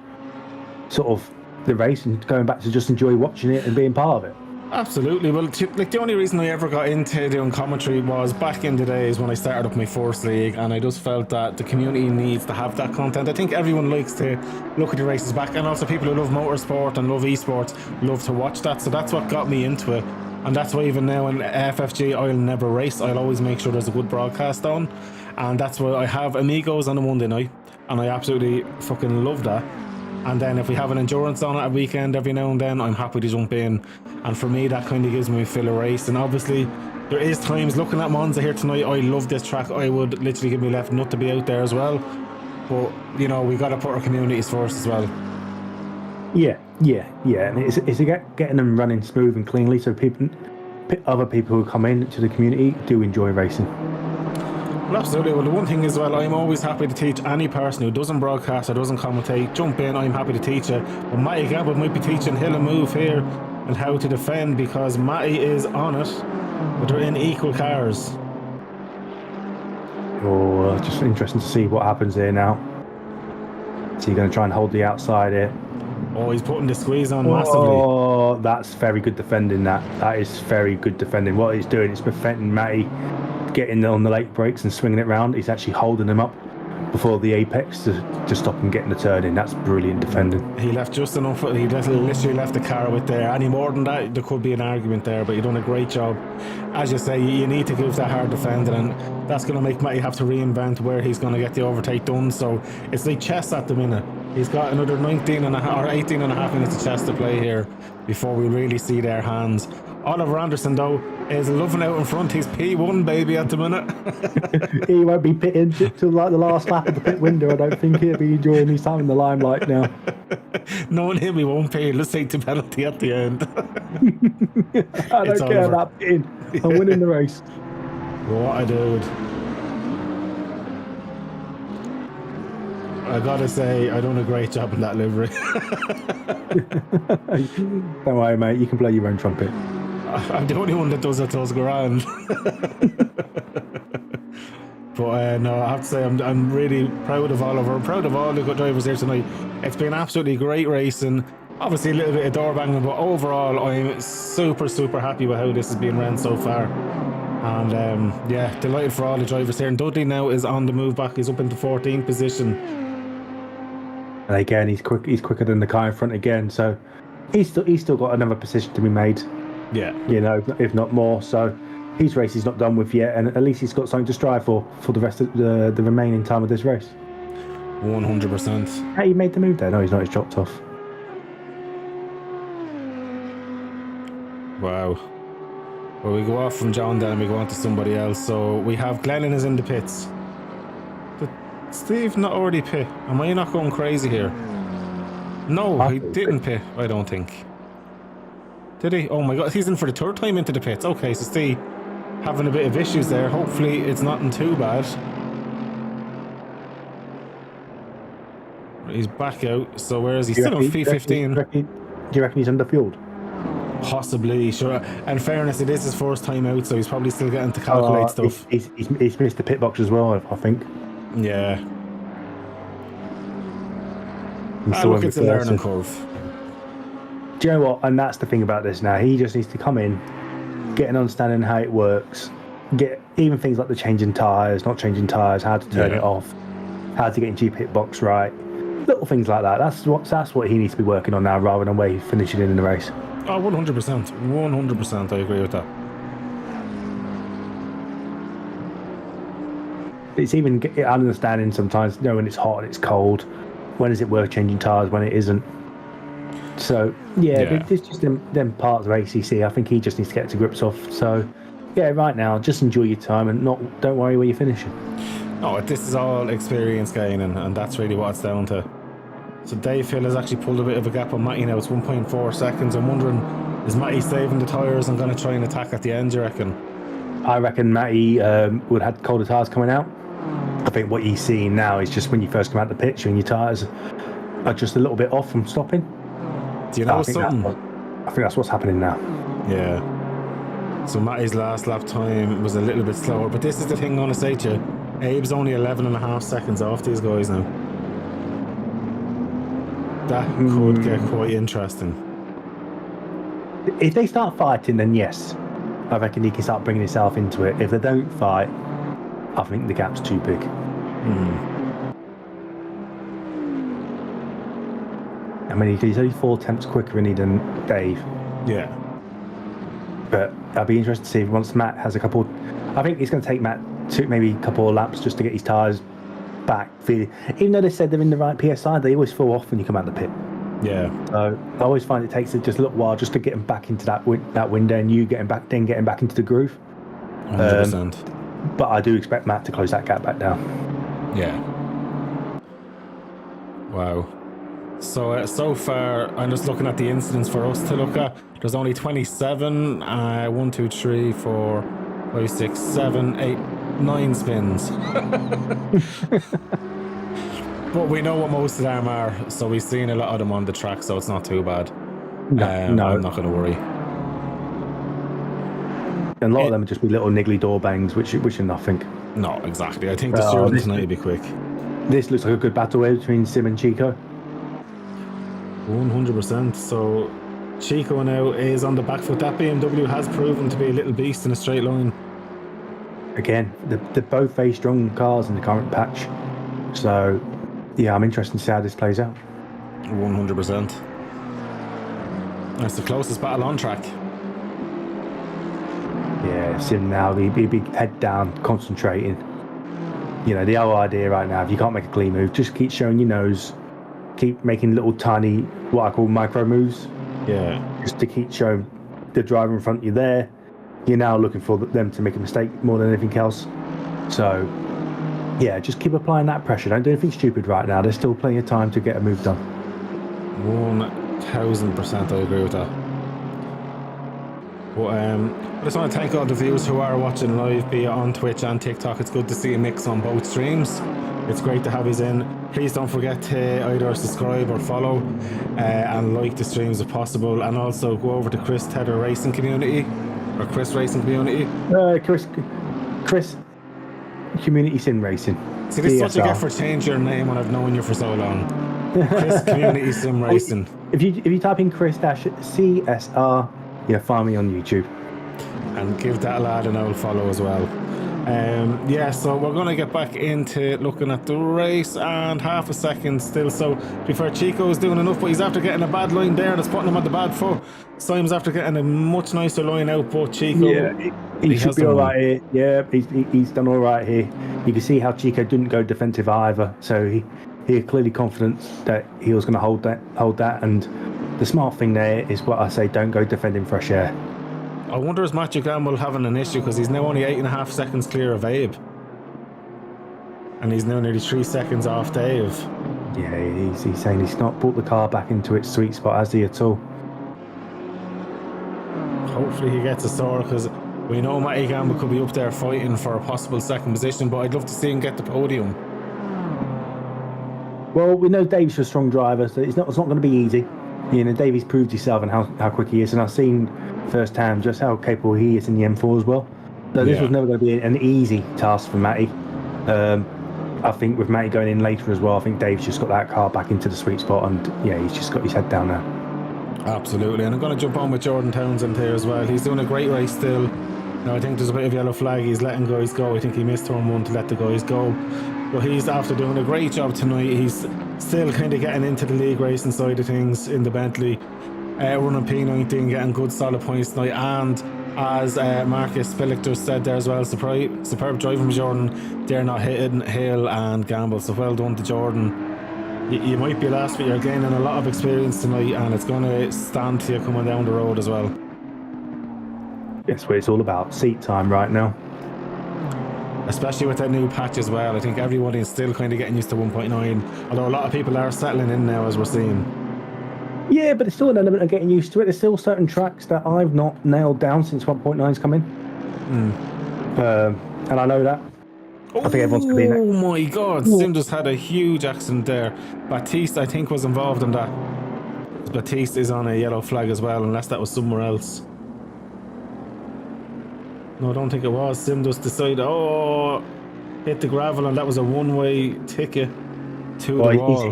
sort of the race and going back to just enjoy watching it and being part of it. Absolutely. Well, like the only reason I ever got into doing commentary was back in the days when I started up my first league, and I just felt that the community needs to have that content. I think everyone likes to look at the races back, and also people who love motorsport and love esports love to watch that. So that's what got me into it, and that's why even now in FFG I'll never race. I'll always make sure there's a good broadcast on, and that's why I have Amigos on a Monday night, and I absolutely fucking love that. And then if we have an endurance on at a weekend every now and then, I'm happy to jump in. And for me, that kind of gives me a feel of race. And obviously, there is times looking at Monza here tonight, I love this track. I would literally give me left nut to be out there as well. But, you know, we got to put our communities first as well. Yeah. And it's getting them running smooth and cleanly, so other people who come in to the community do enjoy racing. Well, absolutely. Well, the one thing is, well, I'm always happy to teach any person who doesn't broadcast or doesn't commentate. Jump in, I'm happy to teach it. But Matty Gamble might be teaching Hill and Move here and how to defend, because Matty is on it, but they're in equal cars. Oh, just interesting to see what happens here now. So you're going to try and hold the outside here. Oh, he's putting the squeeze on massively. Oh, that's very good defending. That is very good defending. What he's doing is preventing Matty getting on the late brakes and swinging it round. He's actually holding him up before the apex to stop him getting the turn in. That's brilliant defending. He left just enough. He literally left the car with there. Any more than that, there could be an argument there, but you've done a great job. As you say, you need to give that hard defending, and that's going to make Matty have to reinvent where he's going to get the overtake done. So it's like chess at the minute. He's got another 19 and a half or 18 and a half minutes of chess to play here before we really see their hands. Oliver Anderson, though, is loving out in front. He's P1, baby, at the minute. He won't be pitting till like the last lap of the pit window. I don't think he'll be enjoying his time in the limelight now. Knowing him, he won't pay. Let's take the penalty at the end. I don't care about pitting. I'm winning the race. What a dude. I gotta say, I done a great job in that livery. Don't worry, mate. You can play your own trumpet. I'm the only one that does it, those grand. But no, I have to say, I'm really proud of Oliver. I'm proud of all the good drivers here tonight. It's been absolutely great racing. Obviously a little bit of door banging, but overall I'm super, super happy with how this has been run so far. And yeah, delighted for all the drivers here. And Dudley now is on the move back. He's up into 14th position. And again, he's quicker than the car in front again. So he's still got another position to be made. Yeah, you know, if not more. So his race is not done with yet, and at least he's got something to strive for the rest of the remaining time of this race. 100%. Hey, he made the move there. No, he's not. He's dropped off. Wow. Well, we go off from John then and we go on to somebody else. So we have Glennon is in the pits. Did Steve not already pit? Am I not going crazy here? No, he didn't pit, I don't think. Did he? Oh my god, he's in for the third time into the pits. Okay, so Steve having a bit of issues there. Hopefully it's nothing too bad. He's back out. So where is he? Still on P15. Do you reckon he's underfueled? Possibly, sure. In fairness, it is his first time out, so he's probably still getting to calculate stuff. He's missed the pit box as well, I think. Yeah. Look, it's a learning curve. Do you know what? And that's the thing about this now. He just needs to come in, get an understanding how it works, get even things like the changing tyres, not changing tyres, how to turn it off, how to get into your pit box right. Little things like that. That's what he needs to be working on now, rather than where he's finishing in the race. Oh, 100%. 100%. I agree with that. It's even understanding sometimes, when it's hot and it's cold, when is it worth changing tyres, when it isn't. So, there's just them parts of ACC. I think he just needs to get to grips off. So, right now, just enjoy your time and don't worry where you're finishing. Oh, this is all experience gaining, and that's really what it's down to. So Dave Hill has actually pulled a bit of a gap on Matty now. It's 1.4 seconds. I'm wondering, is Matty saving the tyres and going to try and attack at the end, do you reckon? I reckon Matty would have colder tyres coming out. I think what he's seeing now is just when you first come out the pitch and your tyres are just a little bit off from stopping. Do you know something? I think that's what's happening now. Yeah. So Matty's last lap time was a little bit slower, but this is the thing I'm going to say to you. Abe's only 11.5 seconds off these guys now. That could get quite interesting. If they start fighting, then yes, I reckon he can start bringing himself into it. If they don't fight, I think the gap's too big. I mean, he's only 4 attempts quicker than Dave. Yeah. But I'll be interested to see if once Matt has a couple. I think it's going to take Matt maybe a couple of laps just to get his tyres back. Even though they said they're in the right PSI, they always fall off when you come out of the pit. Yeah. So I always find it takes just a little while just to get them back into that window, and you getting back into the groove. 100%. But I do expect Matt to close that gap back down. Yeah. Wow. So far, I'm just looking at the incidents for us to look at. There's only 27. 1, 2, 3, 4, 5, 6, 7, 8, 9 spins. But we know what most of them are, so we've seen a lot of them on the track, so it's not too bad. No. I'm not going to worry. And a lot of them would just be little niggly door bangs, which are nothing. No, exactly. I think the steering tonight will be quick. This looks like a good battle between Sim and Chico. 100%. So Chico now is on the back foot. That BMW has proven to be a little beast in a straight line. Again, they're both very strong cars in the current patch. So, yeah, I'm interested to see how this plays out. 100%. That's the closest battle on track. Yeah, Sim now, be head down, concentrating. The whole idea right now, if you can't make a clean move, just keep showing your nose, keep making little tiny, what I call micro moves. Yeah. Just to keep showing the driver in front of you there. You're now looking for them to make a mistake more than anything else. So, yeah, just keep applying that pressure. Don't do anything stupid right now. There's still plenty of time to get a move done. 1000% I agree with that. But I just want to thank all the viewers who are watching live, be it on Twitch and TikTok. It's good to see a mix on both streams. It's great to have you in. Please don't forget to either subscribe or follow and like the streams if possible. And also go over to Chris Tedder Racing Community, or Chris Racing Community. Chris Community Sim Racing. See, this is what you get for changing your name when I've known you for so long. Chris Community Sim Racing. If you type in Chris-CSR, you'll find me on YouTube. And give that lad an old follow as well. So we're going to get back into looking at the race, and half a second still. So before Chico's doing enough, but he's after getting a bad line there that's putting him on the bad foot. Simon's after getting a much nicer line out, but Chico, he should be all right here. Yeah, he's done all right here. You can see how Chico didn't go defensive either, so he had clearly confidence that he was going to hold that. And the smart thing there is what I say: don't go defending fresh air. I wonder is Matthew Gamble having an issue, because he's now only 8.5 seconds clear of Abe. And he's now nearly 3 seconds off Dave. Yeah, he's saying he's not brought the car back into its sweet spot, has he, at all? Hopefully he gets a sore, because we know Matty Gamble could be up there fighting for a possible second position, but I'd love to see him get the podium. Well, we know Dave's a strong driver, so it's not going to be easy. Davey's proved himself and how quick he is, and I've seen firsthand just how capable he is in the M4 as well. So this was never going to be an easy task for Matty. I think with Matty going in later as well, I think Dave's just got that car back into the sweet spot, and he's just got his head down now. Absolutely, and I'm going to jump on with Jordan Townsend here as well. He's doing a great race still. Now I think there's a bit of yellow flag. He's letting guys go. I think he missed turn 1 to let the guys go. But he's after doing a great job tonight. He's still kind of getting into the league racing side of things in the Bentley. running P19, getting good solid points tonight. And as Marcus Spillick just said there as well, superb driving from Jordan. They're not hitting Hill and Gamble, so well done to Jordan. You might be last, but you're gaining a lot of experience tonight, and it's going to stand to you coming down the road as well. That's what it's all about, seat time right now. Especially with that new patch as well. I think everyone is still kind of getting used to 1.9, although a lot of people are settling in now, as we're seeing. Yeah, but it's still an element of getting used to it. There's still certain tracks that I've not nailed down since 1.9's come in. And I know that. I think everyone's going to be next. Oh my god, Sim just had a huge accident there. Baptiste, I think, was involved in that. Baptiste is on a yellow flag as well, unless that was somewhere else. No, I don't think it was. Sim just decided, hit the gravel, and that was a one-way ticket to the wall.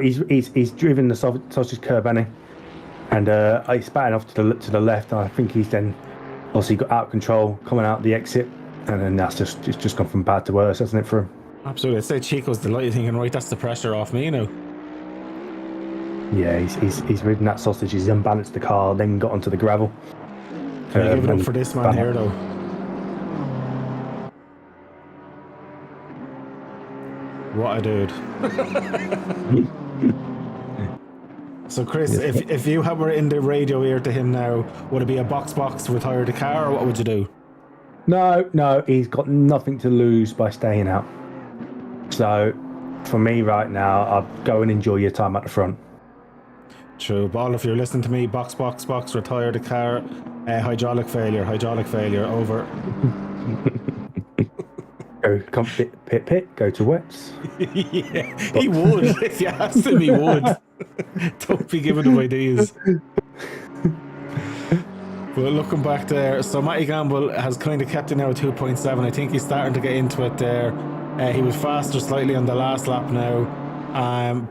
He's driven the sausage curb, hasn't he? And he spat off to the left, and I think he's then obviously got out of control coming out the exit. And then it's just gone from bad to worse, hasn't it, for him? Absolutely. I'd say Chico's delighted, thinking, right, that's the pressure off me now. Yeah, he's ridden that sausage, he's unbalanced the car, then got onto the gravel. Can I give it up for this man here, though? What a dude. So, Chris, if you were in the radio ear to him now, would it be a box, retire the car, or what would you do? No, he's got nothing to lose by staying out. So, for me right now, I'd go and enjoy your time at the front. True, but if you're listening to me, box, retire the car, hydraulic failure, over. Go pit, go to wets. Yeah, he would. If you asked him, he would. Don't be giving him ideas. But looking back there, so Matty Gamble has kind of kept it now at 2.7. I think he's starting to get into it there. He was faster slightly on the last lap now.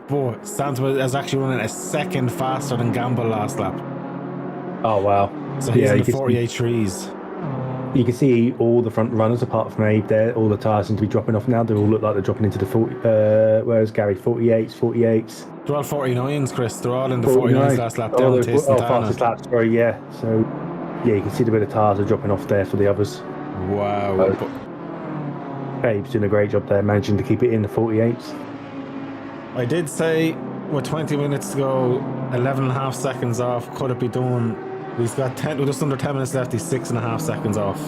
But Santana is actually running a second faster than Gamble last lap. Oh, wow. So he's in the 48 trees. You can see all the front runners, apart from Abe there, all the tyres seem to be dropping off now. They all look like they're dropping into the 40, where's Gary? 48s. They're all 49s, Chris. They're all in the 49s last lap down to fastest lap, sorry, yeah. So, yeah, you can see the bit of tyres are dropping off there for the others. Wow. Abe's doing a great job there, managing to keep it in the 48s. I did say, with 20 minutes to go, 11.5 seconds off, could it be done? He's got just under 10 minutes left, he's 6.5 seconds off.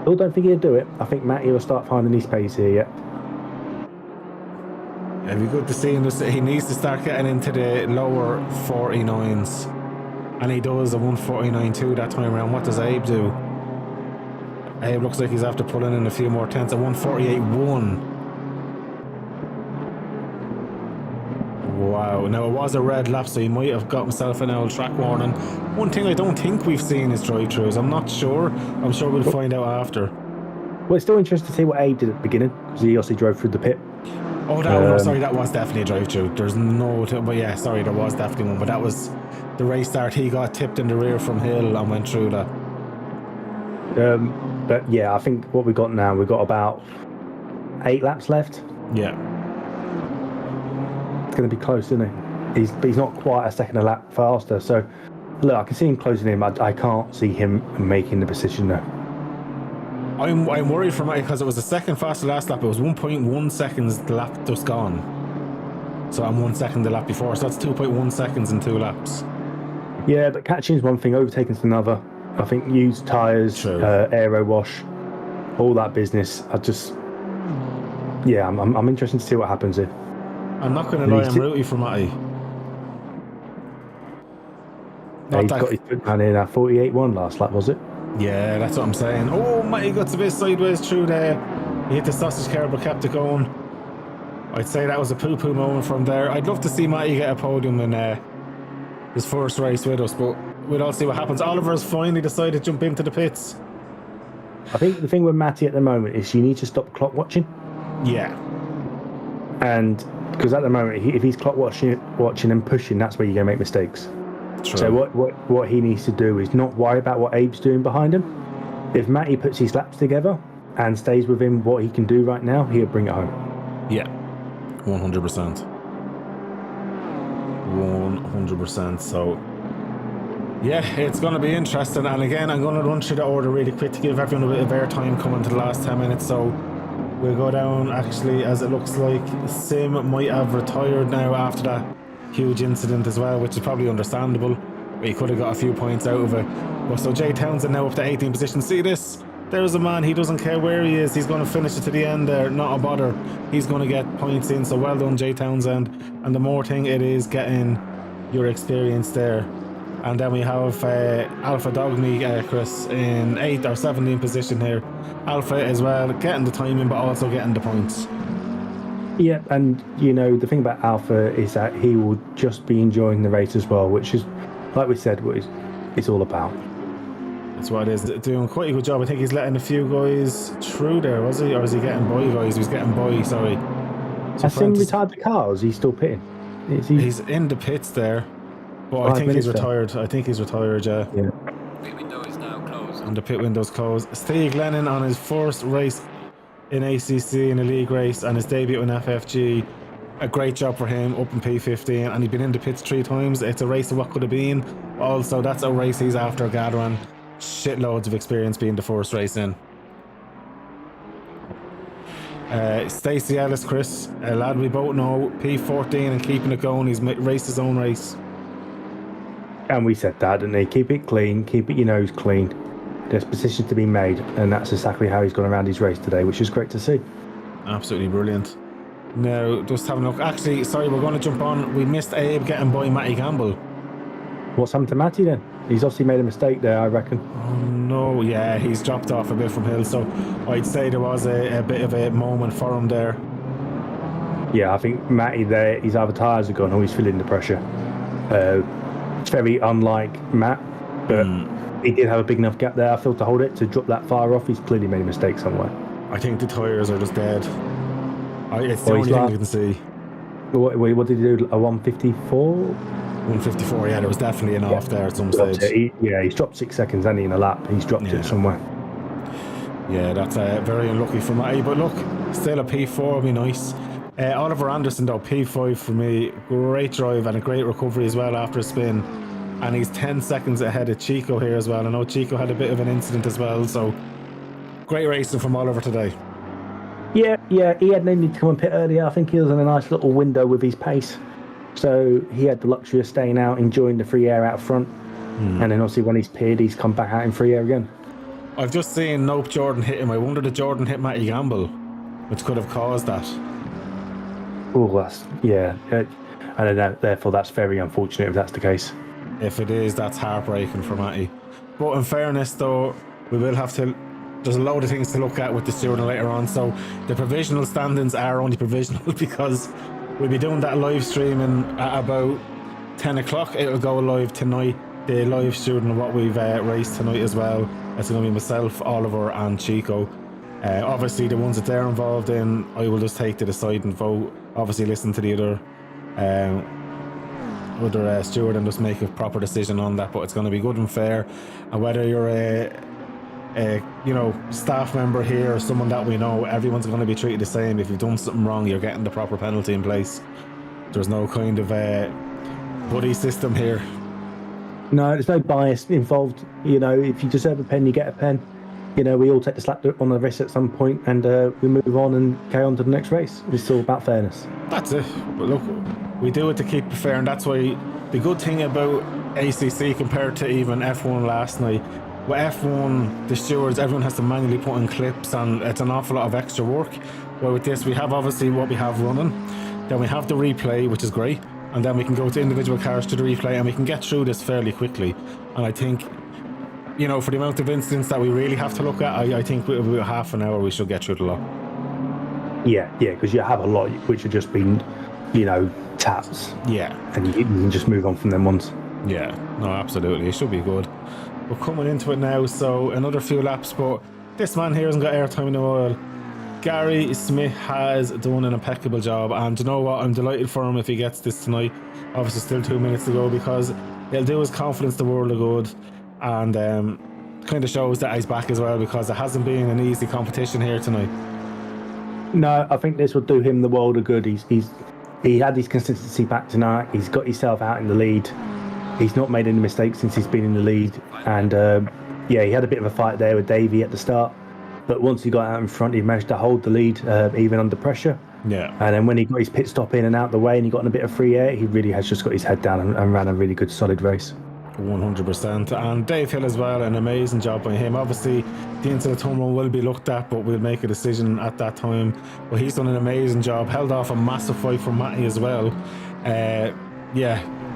Still don't think he'll do it. I think Matty will start finding his pace here yet. It'd be good to see him. He needs to start getting into the lower 49s. And he does a 149.2 that time around. What does Abe do? Abe looks like he's after pulling in a few more tenths. A 148.1. Wow. Now, it was a red lap, so he might have got himself an old track warning. One thing I don't think we've seen is drive-thrus. I'm not sure. I'm sure we'll find out after. Well, it's still interesting to see what Abe did at the beginning, because he also drove through the pit. Oh, that was definitely a drive-thru. There's no... But yeah, sorry, there was definitely one. But that was the race start. He got tipped in the rear from Hill and went through that. But yeah, I think what we've got now, we've got about 8 laps left. Yeah. It's going to be close, isn't it? He's not quite a second a lap faster. So, look, I can see him closing in. I can't see him making the position now. I'm worried for Matty because it was the second faster last lap. It was 1.1 seconds the lap just gone. So I'm 1 second the lap before. So that's 2.1 seconds in 2 laps. Yeah, but catching is one thing, overtaking's another. I think used tyres, aero wash, all that business. I'm interested to see what happens here. I'm not going to lie, I'm rooting for Matty. He's got his foot down in 48.1 last lap, was it? Yeah, that's what I'm saying. Oh, Matty got a bit sideways through there. He hit the sausage curb but kept it going. I'd say that was a poo-poo moment from there. I'd love to see Matty get a podium in his first race with us, but we'll all see what happens. Oliver's finally decided to jump into the pits. I think the thing with Matty at the moment is you need to stop clock watching. Yeah. And because at the moment, if he's clock watching and pushing, that's where you're going to make mistakes. True. So what he needs to do is not worry about what Abe's doing behind him. If Matty puts his laps together and stays within what he can do right now, he'll bring it home. Yeah, 100%. 100%. So Yeah, it's going to be interesting. And again, I'm going to run through the order really quick to give everyone a bit of airtime coming to the last 10 minutes. So we'll go down, actually, as it looks like Sim might have retired now after that huge incident as well, which is probably understandable. But he could have got a few points out of it. But so Jay Townsend now up to 18th position. See this? There's a man, he doesn't care where he is. He's going to finish it to the end there, not a bother. He's going to get points in. So well done, Jay Townsend. And the more thing it is getting your experience there. And then we have Alpha Dogme, Chris, in 8th or 17th position here. Alpha as well, getting the timing, but also getting the points. Yeah, and you know, the thing about Alpha is that he will just be enjoying the race as well, which is, like we said, what it's all about. That's what it is. Doing quite a good job. I think he's letting a few guys through there, was he? Or is he getting by guys? He was getting by, sorry. Has Sim retired the car, or is he still pitting? He's in the pits there. But I think he's retired. I think he's retired, yeah. Pit window is now closed. And the pit window's closed. Steve Lennon on his first race in ACC in a league race and his debut in FFG. A great job for him, up in P15, and he's been in the pits 3 times. It's a race of what could have been. Also, that's a race he's after gathering shitloads of experience being the first race in. Stacey Ellis, Chris, a lad we both know, P14 and keeping it going. He's raced his own race. And we said that, didn't he? Keep it clean, keep it your nose clean. There's positions to be made, and that's exactly how he's gone around his race today, which is great to see. Absolutely brilliant. Now, just having a look. Actually, sorry, we're going to jump on. We missed Abe getting by Matty Gamble. What's happened to Matty then? He's obviously made a mistake there, I reckon. Oh no, yeah, he's dropped off a bit from Hill, so I'd say there was a bit of a moment for him there. Yeah, I think Matty there, his other tyres are gone, or he's feeling the pressure. It's very unlike Matt, but he did have a big enough gap there, I feel, to hold it, to drop that fire off. He's clearly made a mistake somewhere. I think the tyres are just dead. It's the only thing you can see. What did he do? A 154? 154, yeah, there was definitely an off there at some stage. He's dropped 6 seconds, hasn't he, in a lap? He's dropped it somewhere. Yeah, that's very unlucky for Matty, but look, still a P4 would be nice. Oliver Anderson, though, P5 for me. Great drive and a great recovery as well after a spin. And he's 10 seconds ahead of Chico here as well. I know Chico had a bit of an incident as well, so great racing from Oliver today. Yeah, he had no need to come and pit earlier. I think he was in a nice little window with his pace. So he had the luxury of staying out, enjoying the free air out front. And then obviously when he's pitted, he's come back out in free air again. I've just seen Nope Jordan hit him. I wonder did Jordan hit Matty Gamble, which could have caused that. Oh, and therefore that's very unfortunate if that's the case. If it is, that's heartbreaking for Matty. But in fairness, though, we will have to. There's a load of things to look at with the stewarding later on. So the provisional standings are only provisional because we'll be doing that live streaming at about 10 o'clock. It'll go live tonight. The live stewarding of what we've raced tonight as well. It's going to be myself, Oliver, and Chico. Obviously, the ones that they're involved in, I will just take to the side and vote. Obviously, listen to the other steward and just make a proper decision on that. But it's going to be good and fair. And whether you're a staff member here or someone that we know, everyone's going to be treated the same. If you've done something wrong, you're getting the proper penalty in place. There's no kind of buddy system here. No, there's no bias involved. If you deserve a pen, you get a pen. We all take the slap on the wrist at some point and we move on and carry on to the next race. It's all about fairness. That's it. But look, we do it to keep it fair, and that's why the good thing about ACC compared to even F1 last night, with F1, the stewards, everyone has to manually put in clips and it's an awful lot of extra work. Well, with this, we have obviously what we have running. Then we have the replay, which is great. And then we can go to individual cars to the replay and we can get through this fairly quickly. And I think, for the amount of incidents that we really have to look at, I think with about half an hour we should get through the lot. Yeah, because you have a lot which have just been, taps. Yeah. And you can just move on from them ones. Yeah, no, absolutely. It should be good. We're coming into it now, so another few laps, but this man here hasn't got airtime in a while. Gary Smith has done an impeccable job, and you know what? I'm delighted for him if he gets this tonight. Obviously, still 2 minutes to go because it'll do his confidence the world of good, and kind of shows that he's back as well because it hasn't been an easy competition here tonight. No, I think this will do him the world of good. He had his consistency back tonight. He's got himself out in the lead. he's not made any mistakes since he's been in the lead. And he had a bit of a fight there with Davey at the start. But once he got out in front, he managed to hold the lead even under pressure. Yeah. And then when he got his pit stop in and out the way and he got in a bit of free air, he really has just got his head down and ran a really good, solid race. 100%. And Dave Hill as well, an amazing job by him. Obviously, the into the turn run will be looked at, but we'll make a decision at that time. But he's done an amazing job, held off a massive fight from Matty as well.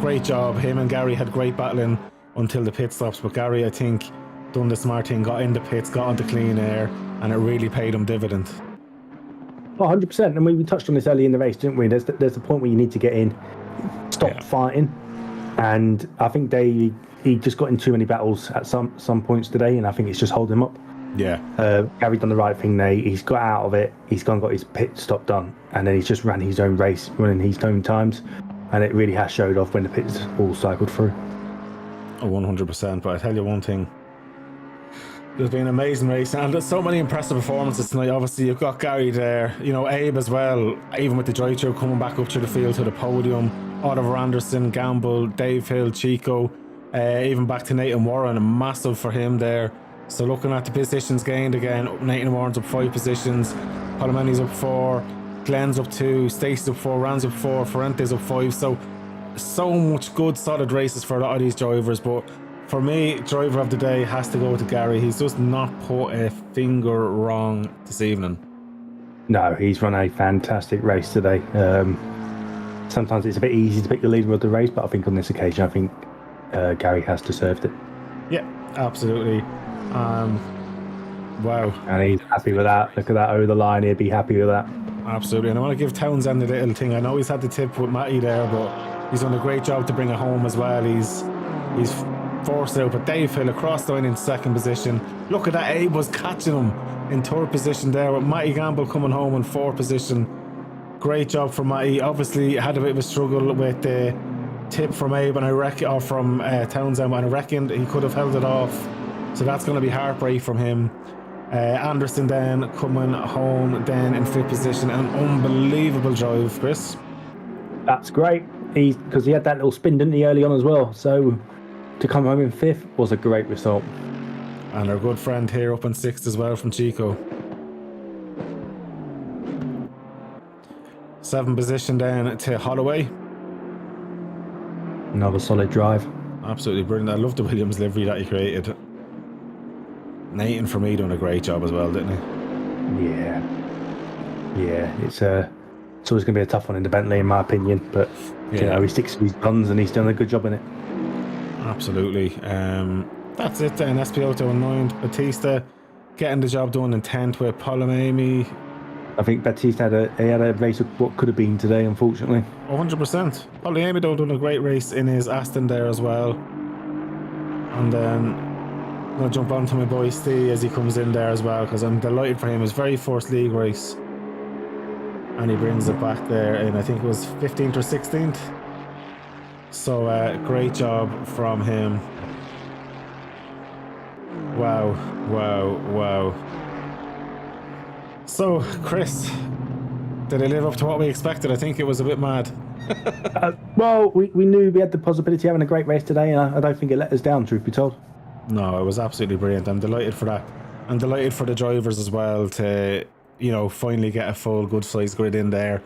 Great job. Him and Gary had great battling until the pit stops, but Gary, I think, done the smart thing, got in the pits, got onto clean air, and it really paid him dividend. 100%. And we touched on this early in the race, didn't we? There's a point where you need to get in, stop fighting. And I think he just got in too many battles at some points today, and I think it's just holding him up. Yeah. Gary done the right thing there. He's got out of it. He's gone and got his pit stop done, and then he's just ran his own race, running his own times, and it really has showed off when the pits all cycled through. 100%. But I tell you one thing, there's been an amazing race, and there's so many impressive performances tonight. Obviously, you've got Gary there, Abe as well, even with the drive-through coming back up to the field to the podium. Oliver Anderson, Gamble, Dave Hill, Chico, even back to Nathan Warren, massive for him there. So looking at the positions gained again, Nathan Warren's up 5 positions, Palomeni's up 4, Glenn's up 2, Stacey's up 4, Rand's up 4, Ferrante's up 5. So much good, solid races for a lot of these drivers. But for me, driver of the day has to go to Gary. He's just not put a finger wrong this evening. No, he's run a fantastic race today. Sometimes it's a bit easy to pick the leader of the race, but I think on this occasion, Gary has deserved it. Yeah, absolutely. Wow. And he's happy with that. Look at that over the line. He'd be happy with that. Absolutely. And I want to give Townsend a little thing. I know he's had the tip with Matty there, but he's done a great job to bring it home as well. He's forced out, but Dave Hill across the line in 2nd position. Look at that. Abe was catching him in 3rd position there, with Matty Gamble coming home in 4th position. Great job from Matty. Obviously had a bit of a struggle with the tip from Abe, and from Townsend, and I reckoned he could have held it off. So that's going to be heartbreak from him. Anderson then coming home then in 5th position. An unbelievable drive, Chris. That's great. Because he had that little spin, didn't he, early on as well. So to come home in 5th was a great result. And our good friend here up in 6th as well from Chico. 7th position then to Holloway. Another solid drive. Absolutely brilliant. I love the Williams livery that he created. Nathan, for me, doing a great job as well, didn't he? Yeah. It's always going to be a tough one in the Bentley, in my opinion. But he sticks to his guns, and he's done a good job in it. Absolutely. That's it then. Espioto in 9th. Batista getting the job done in 10th with Palomemi. I think Batista had a race of what could have been today, unfortunately. 100%. Palomemi though done a great race in his Aston there as well. And then I'm going to jump on to my boy Steve as he comes in there as well, because I'm delighted for him. His very first league race. And he brings it back there in, I think it was 15th or 16th. So great job from him. Wow. So, Chris, did it live up to what we expected? I think it was a bit mad. Well, we knew we had the possibility of having a great race today, and I don't think it let us down, truth be told. No, it was absolutely brilliant. I'm delighted for that. I'm delighted for the drivers as well to, finally get a full good size grid in there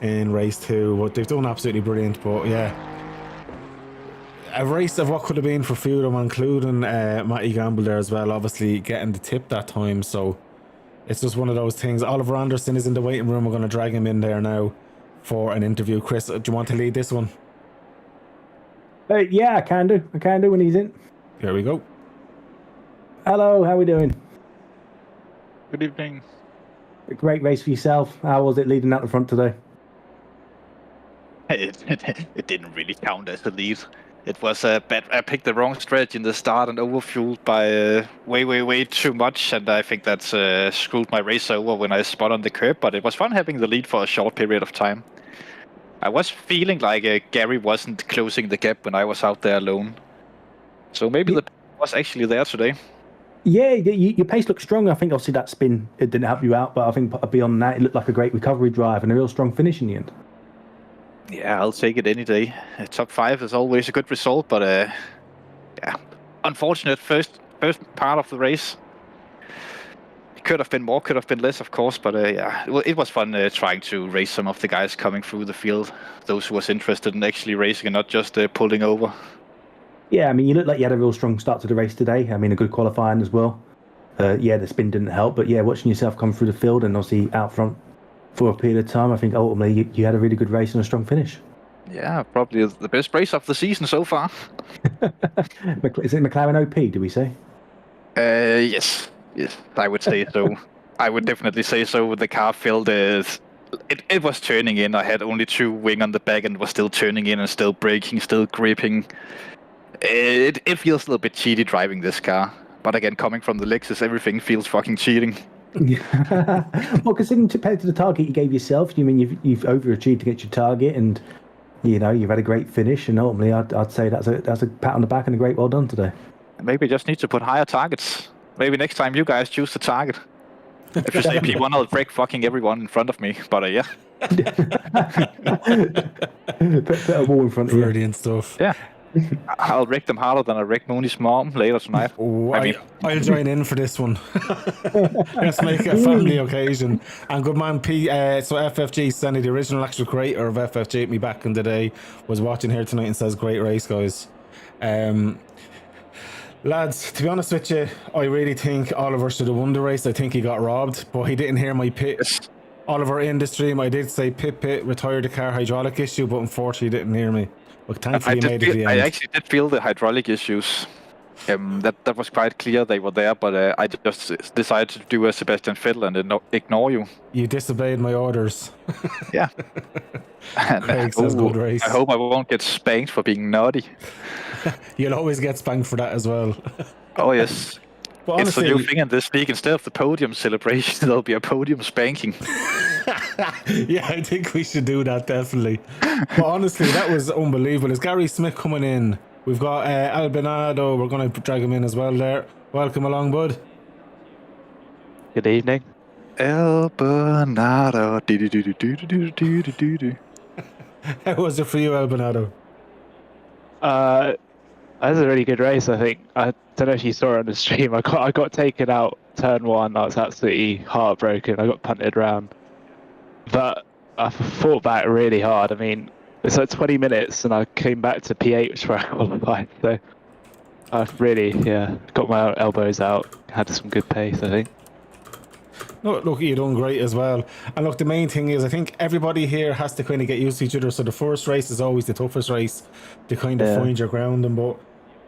in race 2. But they've done absolutely brilliant. But yeah, a race of what could have been for Fudum, including Matty Gamble there as well, obviously getting the tip that time. So it's just one of those things. Oliver Anderson is in the waiting room. We're going to drag him in there now for an interview. Chris, do you want to lead this one? Yeah, I can do when he's in. Here we go. Hello, how are we doing? Good evening. A great race for yourself. How was it leading out the front today? It didn't really count as a lead. It was a bad. I picked the wrong strategy in the start and overfueled by way too much, and I think that's screwed my race over when I spot on the curb. But it was fun having the lead for a short period of time. I was feeling like Gary wasn't closing the gap when I was out there alone. So maybe the was actually there today. Yeah, your pace looked strong. I think obviously that spin, it didn't help you out, but I think beyond that, it looked like a great recovery drive and a real strong finish in the end. Yeah, I'll take it any day. Top 5 is always a good result, but yeah, unfortunate first part of the race. It could have been more, could have been less, of course, but yeah, it was fun trying to race some of the guys coming through the field, those who was interested in actually racing and not just pulling over. Yeah, I mean, you look like you had a real strong start to the race today. I mean, a good qualifying as well. Yeah, the spin didn't help, but yeah, watching yourself come through the field and obviously out front for a period of time, I think ultimately you had a really good race and a strong finish. Yeah, probably the best race of the season so far. Is it McLaren OP, did we say? Yes, I would say so. I would definitely say so. The car felt it was turning in. I had only 2 wing on the back and was still turning in and still braking, still gripping. It feels a little bit cheaty driving this car. But again, coming from the Lexus, everything feels fucking cheating. Well, considering compared to the target you gave yourself, you mean you've overachieved against your target, and you know you've had a great finish. And ultimately, I'd say that's a pat on the back and a great well done today. Maybe just need to put higher targets. Maybe next time you guys choose the target. If you say P1, I'll break fucking everyone in front of me. But yeah. put a wall in front of you. Brilliant stuff. Yeah. I'll wreck them harder than I wreck Mooney's mom later tonight. Oh, I'll join in for this one. Let's make it a family occasion. And good man, so FFG, Sandy, the original actual creator of FFG, me back in the day, was watching here tonight and says, great race, guys. Lads, to be honest with you, I really think Oliver should have won the race. I think he got robbed, but he didn't hear my pit. Yes. Oliver in the stream, I did say pit, retire the car hydraulic issue, but unfortunately he didn't hear me. But thankfully he made it to the end. I actually did feel the hydraulic issues. That was quite clear they were there, but I just decided to do a Sebastian Vettel and ignore you. You disobeyed my orders. Yeah. Craig says good race. I hope I won't get spanked for being naughty. You'll always get spanked for that as well. Oh yes. But honestly, it's a new thing in this league. Instead of the podium celebration, there'll be a podium spanking. Yeah, I think we should do that, definitely. But honestly, that was unbelievable. Is Gary Smith coming in? We've got Albinado. We're going to drag him in as well there. Welcome along, bud. Good evening. Albinado. How was it for you, Albinado? That was a really good race, I think. I don't know if you saw it on the stream. I got taken out turn 1. I was absolutely heartbroken. I got punted around. But I fought back really hard. I mean, it's like 20 minutes and I came back to P8, which is where I qualified. So I've really, got my elbows out. Had some good pace, I think. No, look, you're doing great as well. And look, the main thing is I think everybody here has to kind of get used to each other. So the first race is always the toughest race to kind of find your ground. But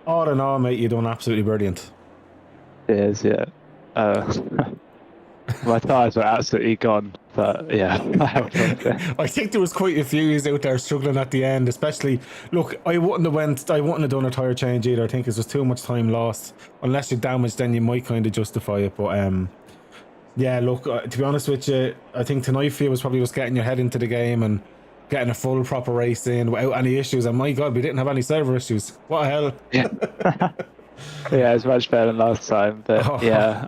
all in all, mate, you're doing absolutely brilliant. It is, yeah. My tyres were absolutely gone, but yeah. I think there was quite a few out there struggling at the end, especially. Look, I wouldn't have done a tyre change either. I think it's just too much time lost. Unless you're damaged, then you might kind of justify it. But yeah, look, to be honest with you, I think tonight for you was probably just getting your head into the game and getting a full proper race in without any issues. And my God, we didn't have any server issues. What the hell? Yeah. Yeah, it's much better than last time, but yeah.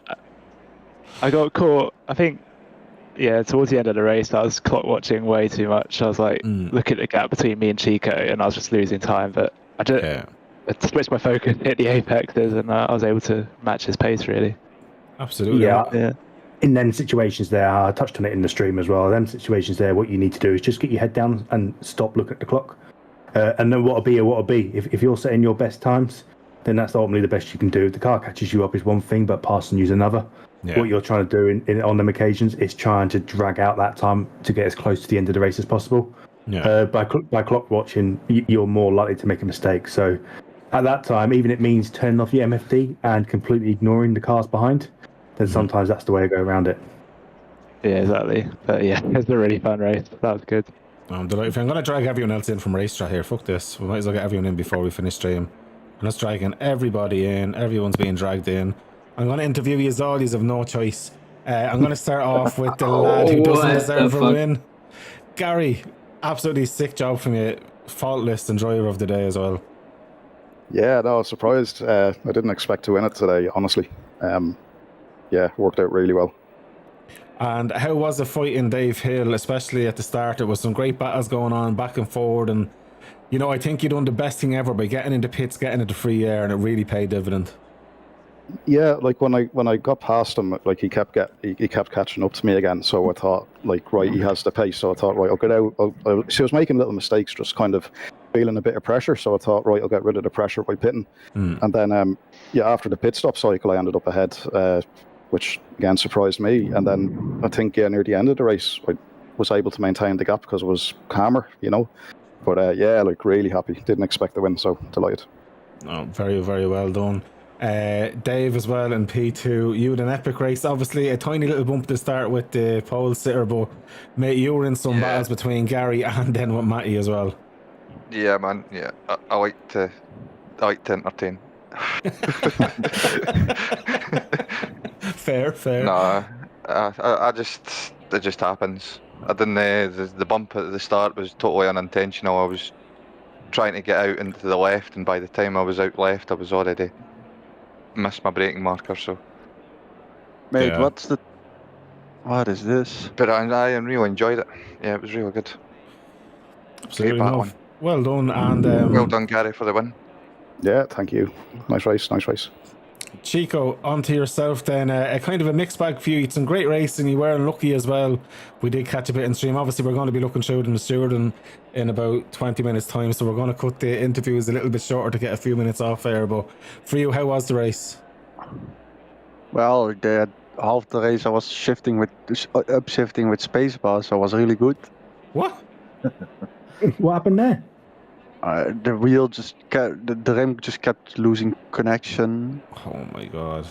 I got caught, I think, towards the end of the race, I was clock watching way too much. I was like, look at the gap between me and Chico, and I was just losing time. But I switched my focus, hit the apexes, and I was able to match his pace, really. Absolutely. Yeah. In them situations there, I touched on it in the stream as well. Them situations there, what you need to do is just get your head down and stop looking at the clock. And then what'll be. If you're setting your best times, then that's ultimately the best you can do. If the car catches you up is one thing, but passing you is another. Yeah. What you're trying to do on them occasions is trying to drag out that time to get as close to the end of the race as possible. Yeah. By clock watching, you're more likely to make a mistake. So at that time, even if it means turning off your MFD and completely ignoring the cars behind, then sometimes that's the way to go around it. Yeah, exactly. But yeah, it's a really fun race. That was good. I'm delighted. If I'm going to drag everyone else in from racetrack here, fuck this. We might as well get everyone in before we finish stream. And let's drag in everybody in. Everyone's being dragged in. I'm going to interview you all. You have no choice. I'm going to start off with the lad who doesn't deserve a win. Gary, absolutely sick job from you. Faultless and driver of the day as well. Yeah, no, I was surprised. I didn't expect to win it today, honestly. Yeah, worked out really well. And how was it fighting Dave Hill, especially at the start? There was some great battles going on back and forward, and you know, I think you done the best thing ever by getting into pits, getting into free air, and it really paid dividend. Yeah, like when I got past him, like he kept catching up to me again. So I thought, like, right, he has the pace. So I thought, right, I'll get out. She was making little mistakes, just kind of feeling a bit of pressure. So I thought, right, I'll get rid of the pressure by pitting. And then, after the pit stop cycle, I ended up ahead, which again surprised me. And then I think near the end of the race, I was able to maintain the gap because it was calmer, you know. But like really happy. Didn't expect the win, so delighted. Oh, very, very well done. Dave as well in P2. You had an epic race. Obviously, a tiny little bump to start with the pole sitter, but mate, you were in some battles between Gary and then with Matty as well. Yeah, man. Yeah, I like to entertain. Fair. Nah, it just happens. I didn't. The bump at the start was totally unintentional. I was trying to get out into the left, and by the time I was out left, I was already missed my braking marker. So, Mate, what is this? but I really enjoyed it. Yeah, it was really good. Absolutely. Great No, battling. well done, and Well done, Gary, for the win. Yeah, thank you. Nice race. Chico, on to yourself then. A kind of a mixed bag for you. You had some great racing. You were unlucky as well. We did catch a bit in stream. Obviously, we're going to be looking through the steward in about 20 minutes time, so we're going to cut the interviews a little bit shorter to get a few minutes off air. But for you, how was the race? Well, half the race I was upshifting with spacebar, so it was really good. What? What happened there? The wheel the rim just kept losing connection. Oh my god.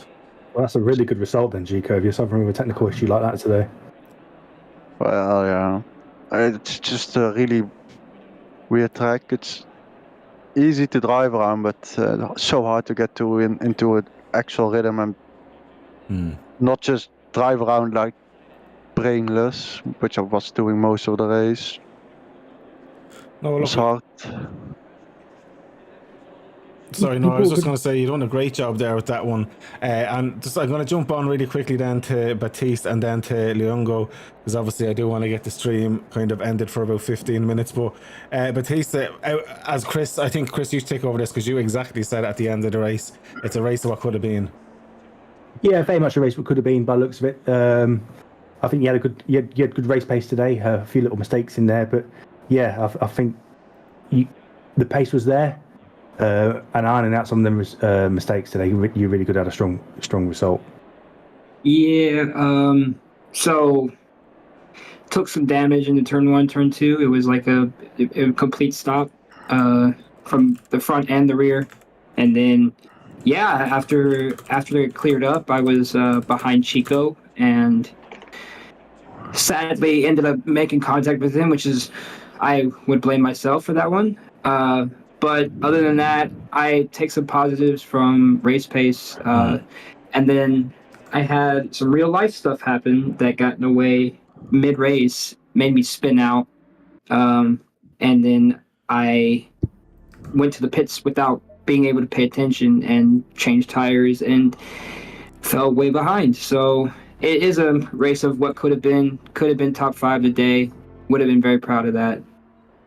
Well, that's a really good result then, Chico, if you're suffering with a technical issue like that today. Well, yeah. It's just a really weird track. It's easy to drive around, but so hard to get into an actual rhythm and not just drive around like brainless, which I was doing most of the race. No, It was hard. Sorry, no, I was just going to say you've done a great job there with that one. And just I'm going to jump on really quickly then to Baptiste and then to Leongo, because obviously I do want to get the stream kind of ended for about 15 minutes. But Baptiste, as Chris, I think Chris, you should take over this because you exactly said at the end of the race, it's a race of what could have been. Yeah, very much a race what could have been by the looks of it. I think you had good race pace today. A few little mistakes in there, but yeah, I think the pace was there. And ironing out some of them mistakes today, you really could have had a strong result. Yeah, so took some damage in the turn 1, turn 2. It was like a complete stop from the front and the rear. And then, after it cleared up, I was behind Chico and sadly ended up making contact with him, which is, I would blame myself for that one. But other than that, I take some positives from race pace. And then I had some real life stuff happen that got in the way mid-race, made me spin out. And then I went to the pits without being able to pay attention and change tires and fell way behind. So it is a race of what could have been top 5 today. Would have been very proud of that.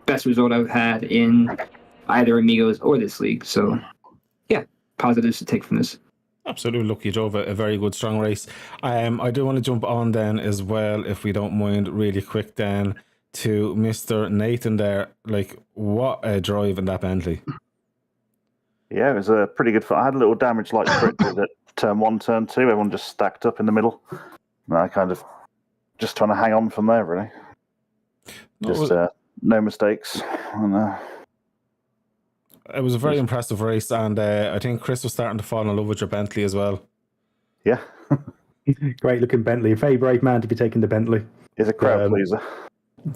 Best result I've had in either Amigos or this league. So, positives to take from this. Absolutely. Look, you drove a very good, strong race. I do want to jump on then as well, if we don't mind, really quick then, to Mr. Nathan there. Like, what a drive in that Bentley. Yeah, it was a pretty good fight. I had a little damage like Brit did at turn 1, turn 2. Everyone just stacked up in the middle. And I kind of just trying to hang on from there, really. No mistakes. And, it was a very impressive race, and I think Chris was starting to fall in love with your Bentley as well. Yeah. Great looking Bentley. A very brave man to be taking the Bentley. He's a crowd pleaser.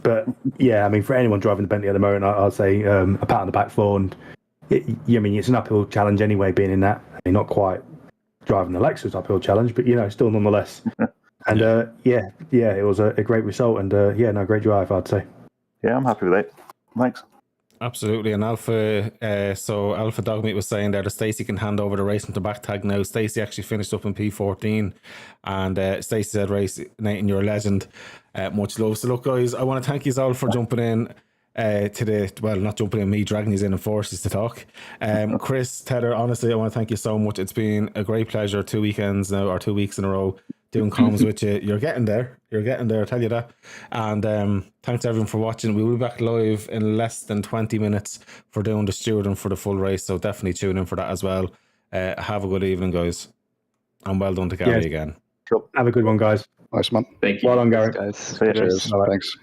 But yeah, I mean, for anyone driving the Bentley at the moment, I'll say a pat on the back for. And it's an uphill challenge anyway, being in that. I mean, not quite driving the Lexus uphill challenge, but still nonetheless. And it was a great result, and great drive, I'd say. Yeah, I'm happy with it. Thanks. Absolutely. And Alpha Dogmeat was saying there that Stacey can hand over the racing to back tag now. Stacey actually finished up in P14, and Stacey said, "Race Nathan, you're a legend. Much love." So look, guys, I want to thank you all for jumping in. Not jumping in, me dragging you in and forces to talk. Chris, Tedder, honestly, I want to thank you so much. It's been a great pleasure. 2 weekends now, or 2 weeks in a row, doing comms with you. You're getting there. I'll tell you that. And thanks everyone for watching. We will be back live in less than 20 minutes for doing the stewarding for the full race. So definitely tune in for that as well. Have a good evening, guys. And well done to Gary again. Cool. Have a good one, guys. Nice, man. Thank you. Well done, Gary. Guys. Cheers. Thanks.